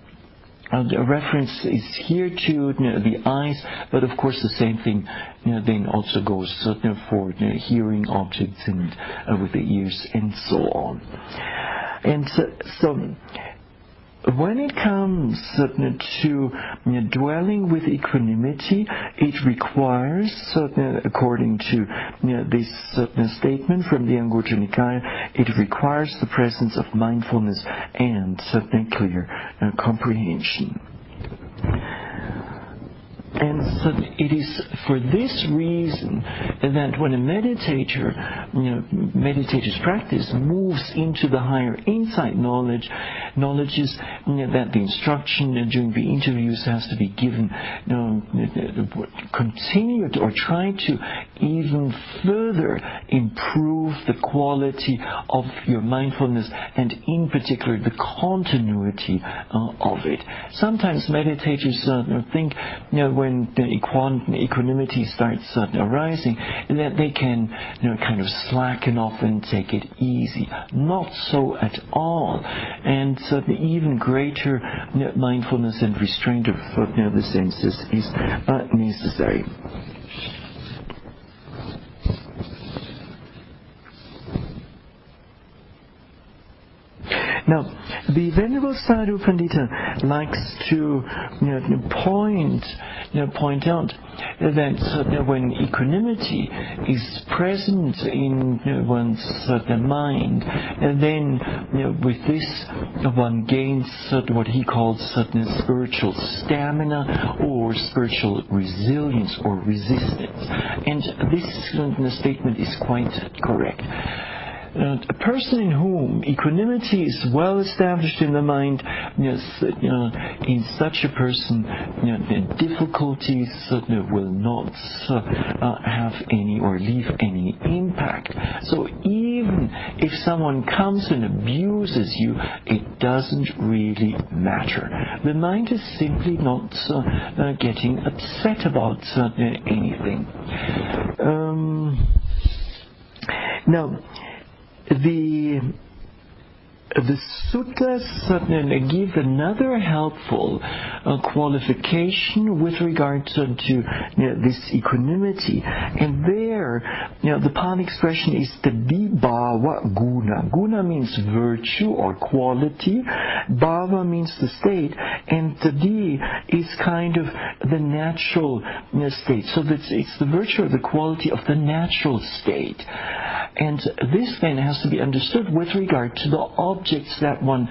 a reference is here to the eyes, but of course the same thing then also goes for hearing objects and with the ears and so on. And so when it comes to dwelling with equanimity, it requires, according to this statement from the Anguttara Nikaya, it requires the presence of mindfulness and clear comprehension. And so it is for this reason that when a meditator's practice moves into the higher insight knowledge is that the instruction during the interviews has to be given, continued or try to even further improve the quality of your mindfulness, and in particular the continuity of it. Sometimes meditators think when the equanimity starts arising, that they can kind of slacken off and take it easy. Not so at all. And the even greater mindfulness and restraint of the senses is necessary. Now, the Venerable Sadhu Pandita likes to point out that when equanimity is present in one's mind, and then with this one gains what he calls spiritual stamina or spiritual resilience or resistance. And this statement is quite correct. A person in whom equanimity is well established in the mind, in such a person, difficulties will not have any or leave any impact. So even if someone comes and abuses you, it doesn't really matter. The mind is simply not getting upset about anything. Now, the suttas give another helpful qualification with regard to this equanimity, and there the Pali expression is tadi bhava guna. Guna means virtue or quality, bhava means the state, and tadi is kind of the natural state. So it's the virtue or the quality of the natural state. And this then has to be understood with regard to the objects that one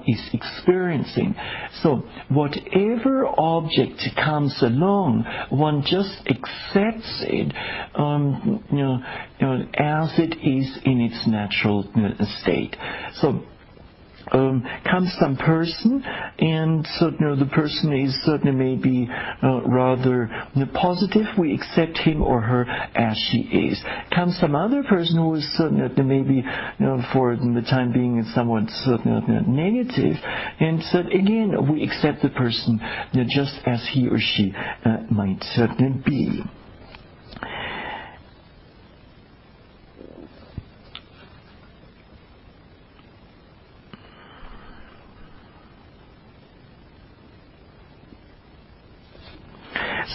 is experiencing. So whatever object comes along, one just accepts it as it is in its natural state. So comes some person, and the person is maybe rather positive. We accept him or her as she is. Comes some other person who is maybe for the time being somewhat negative, and again we accept the person just as he or she might be.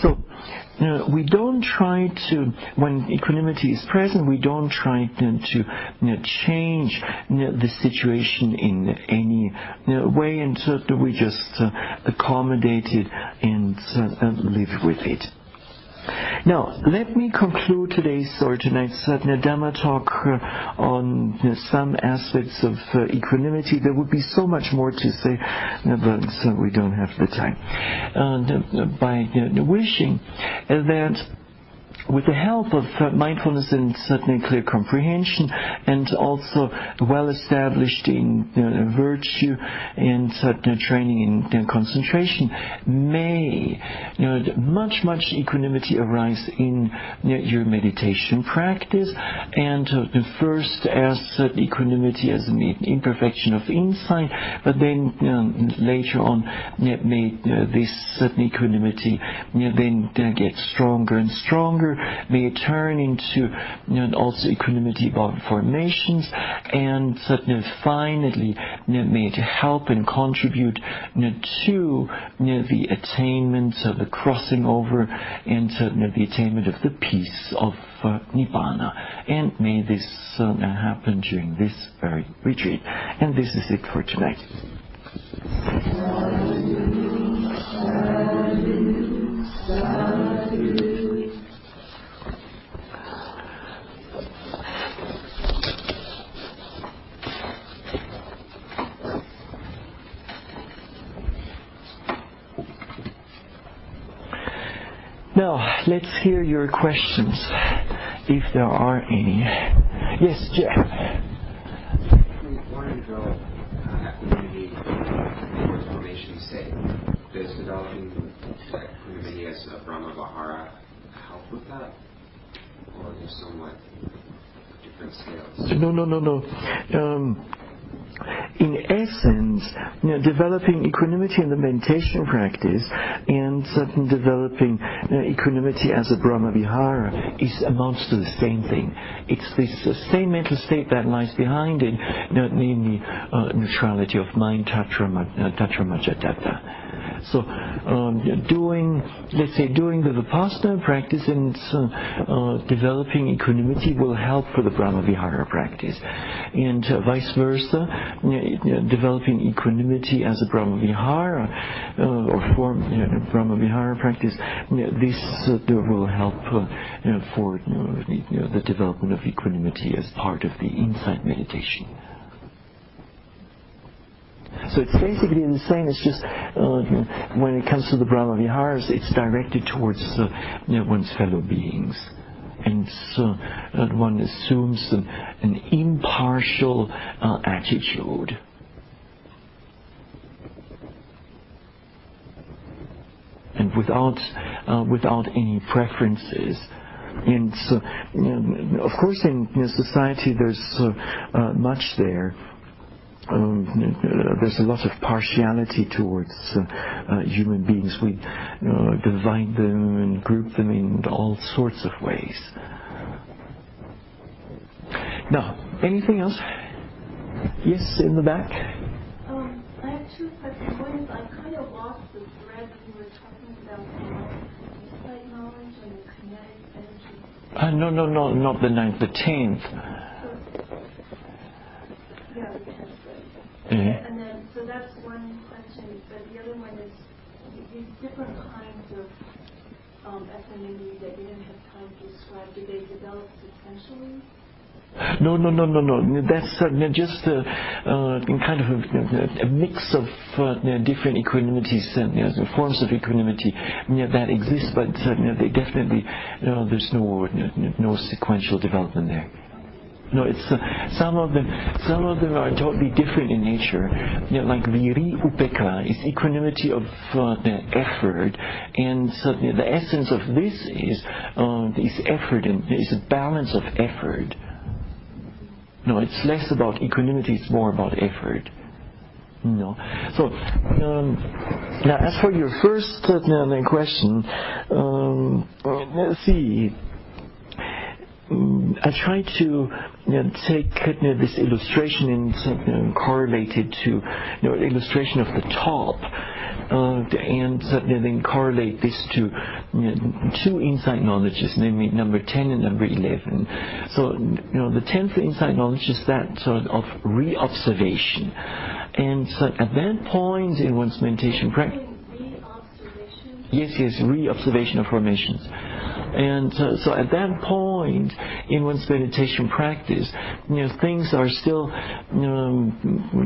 So, we don't try to, when equanimity is present, we don't try to change the situation in any way, and we just accommodate it and live with it. Now, let me conclude tonight's Dhamma talk on some aspects of equanimity. There would be so much more to say, but we don't have the time. By wishing that with the help of mindfulness and certainly clear comprehension, and also well established in virtue and training in concentration, may much equanimity arise in your meditation practice. And first as equanimity as an imperfection of insight, but then later on may this equanimity then get stronger and stronger. May it turn into also equanimity about formations, and finally may it help and contribute to the attainment of the crossing over and the attainment of the peace of Nibbana. And may this happen during this very retreat. And this is it for tonight. Now, let's hear your questions, if there are any. Yes, Jeff.
We want to develop equanimity towards formation state. Does developing equanimity as a Brahma Vihara help with that? Or are they somewhat different scales?
No. In essence, developing equanimity in the meditation practice and developing equanimity as a Brahma Vihara amounts to the same thing. It's this same mental state that lies behind it, namely neutrality of mind, tatra majjhatthata. So, doing the Vipassana practice and developing equanimity will help for the Brahma Vihara practice, and vice versa. Developing equanimity as a Brahma Vihara or form Brahma Vihara practice, this will help for the development of equanimity as part of the insight meditation. So it's basically the same. It's just when it comes to the Brahma Viharas, it's directed towards one's fellow beings. And so one assumes an impartial attitude. And without any preferences. And so, of course, in society there's much there. There's a lot of partiality towards human beings. We divide them and group them in all sorts of ways. Now, anything else? Yes, in the back?
I have two questions. One is I kind of lost the thread when you were talking about insight knowledge and the kinetic energy.
No, not the 9th, the 10th.
Yeah, the 10th.
Mm-hmm.
And then, so that's one question, but the other one is these different kinds of equanimity that you didn't have time to describe, do they develop sequentially?
No. That's just kind of a mix of different equanimities and forms of equanimity that exist, but they definitely, there's no sequential development there. No, it's some of them are totally different in nature. Like viri upeka is equanimity of effort, and the essence of this is effort, and is a balance of effort. No, it's less about equanimity; it's more about effort. No. So now, as for your first question, let's see. I try to take this illustration and correlate it to illustration of the top, and then correlate this to two insight knowledges, namely number 10 and number 11. So the 10th insight knowledge is that of reobservation, and so at that point in one's meditation practice. Yes, reobservation of formations. And so at that point in one's meditation practice, things are still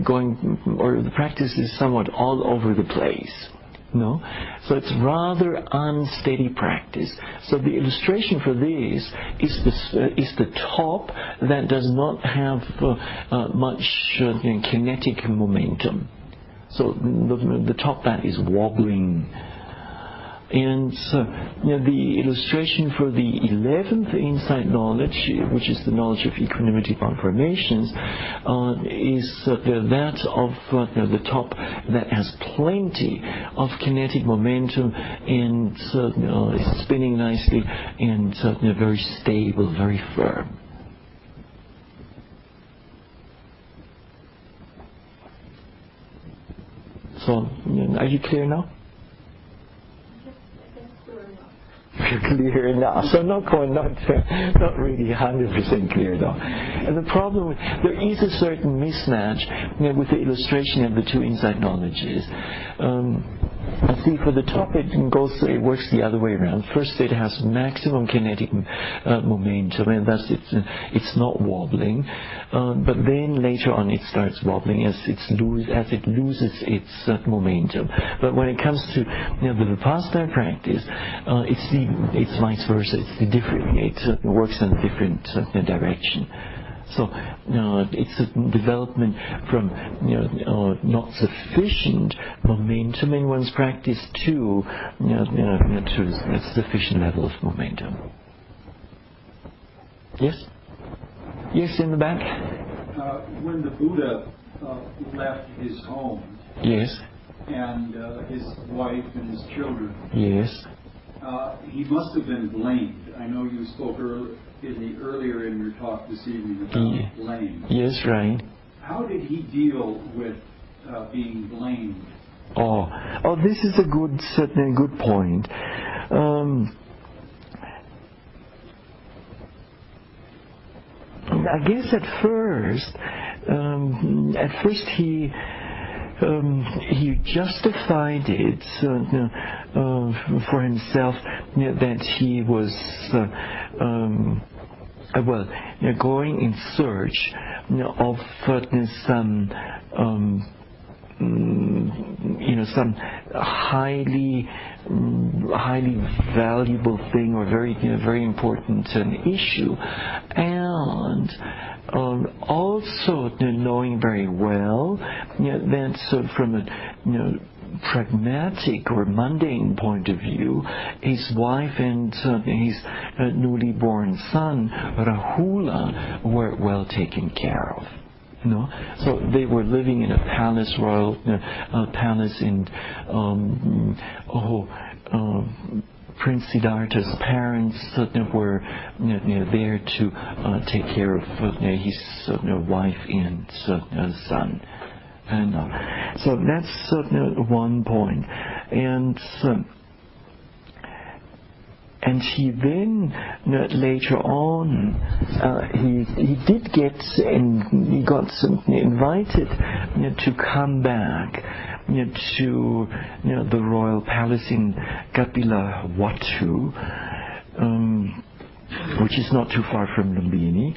going, or the practice is somewhat all over the place. No? So it's rather unsteady practice. So the illustration for this is the top that does not have much kinetic momentum. So the top that is wobbling. And the illustration for the 11th insight knowledge, which is the knowledge of equanimity upon formations, is that of the top that has plenty of kinetic momentum and is spinning nicely and very stable, very firm. So, are you clear now? Clear enough. So not really 100% clear though. And the problem, there is a certain mismatch with the illustration of the two insight knowledges. See, for the top, it works the other way around. First, it has maximum kinetic momentum, and thus it's not wobbling. But then later on, it starts wobbling as it loses its momentum. But when it comes to the Vipassana practice, it's vice versa. It works in a different direction. So it's a development from not sufficient momentum in one's practice to a sufficient level of momentum. Yes? Yes, in the back?
When the Buddha left his home,
yes,
and his wife and his children,
yes,
he must have been blamed. I know you spoke earlier in your talk this evening about blame.
Yes, right.
How did he deal with being blamed?
Oh, this is certainly a good point. I guess at first he justified it for himself that he was going in search of some some highly valuable thing or very important issue, and also knowing very well that from a pragmatic or mundane point of view, his wife and his newly born son Rahula were well taken care of. So they were living in a palace, royal palace in Prince Siddhartha's parents were there to take care of his wife and son. And so that's one point. And he then later on he did get and he got invited to come back to the royal palace in Kapilavatthu, which is not too far from Lumbini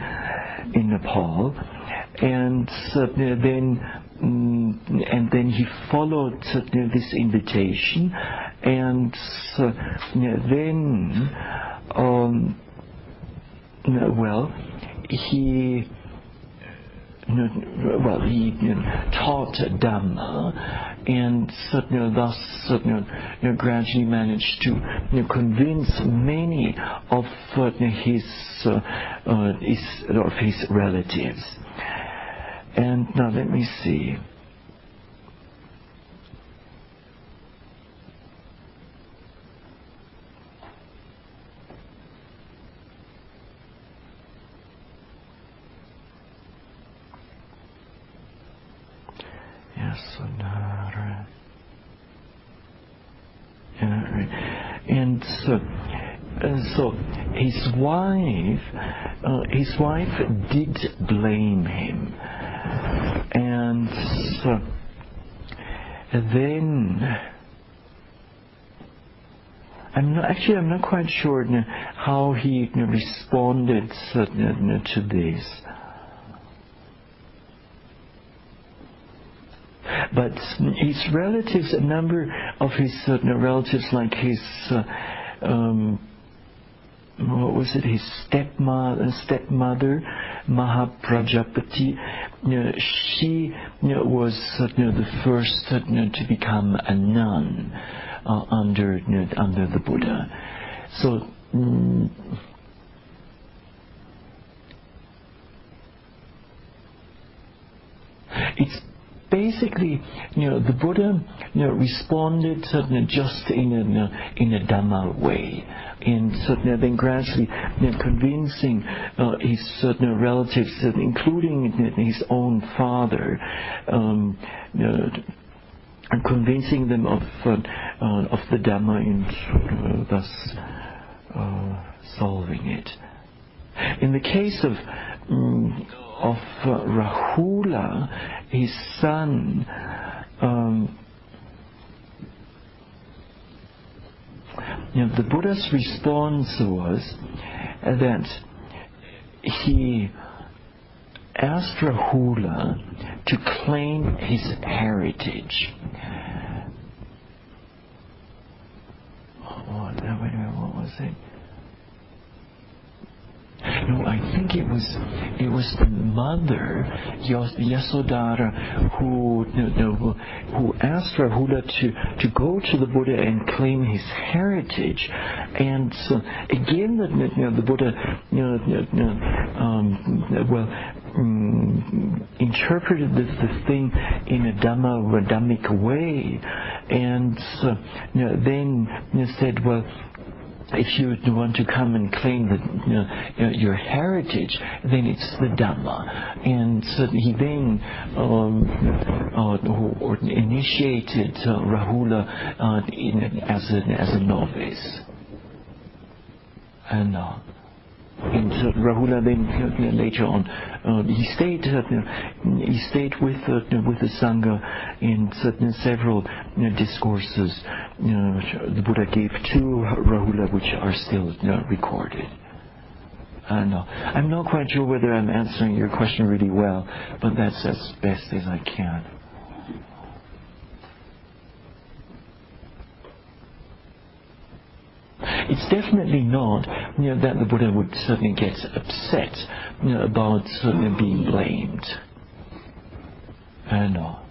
in Nepal, and then he followed this invitation, and then he taught Dhamma, and thus gradually managed to convince many of his relatives. And now let me see. And so his wife did blame him, and then I'm not quite sure how he responded to this. But his relatives, a number of his relatives, like his his stepmother, Mahaprajapati, she was the first to become a nun under the Buddha. So it's basically, the Buddha, responded just in a Dhamma way, and then gradually convincing his relatives, including his own father, and convincing them of the Dhamma and thus solving it. In the case of Rahula, his son, the Buddha's response was that he asked Rahula to claim his heritage. What was it? No, I think it was the mother, Yasodhara, who asked Rahula to go to the Buddha and claim his heritage. And so again, the Buddha, interpreted the thing in a Dhammic way, and then said, well, if you want to come and claim your heritage, then it's the Dhamma. And so he then initiated Rahula as a novice. And so Rahula then later on he stayed with the Sangha in several discourses the Buddha gave to Rahula, which are still recorded. I'm not quite sure whether I'm answering your question really well, but that's as best as I can. It's definitely not that the Buddha would certainly get upset about being blamed. No.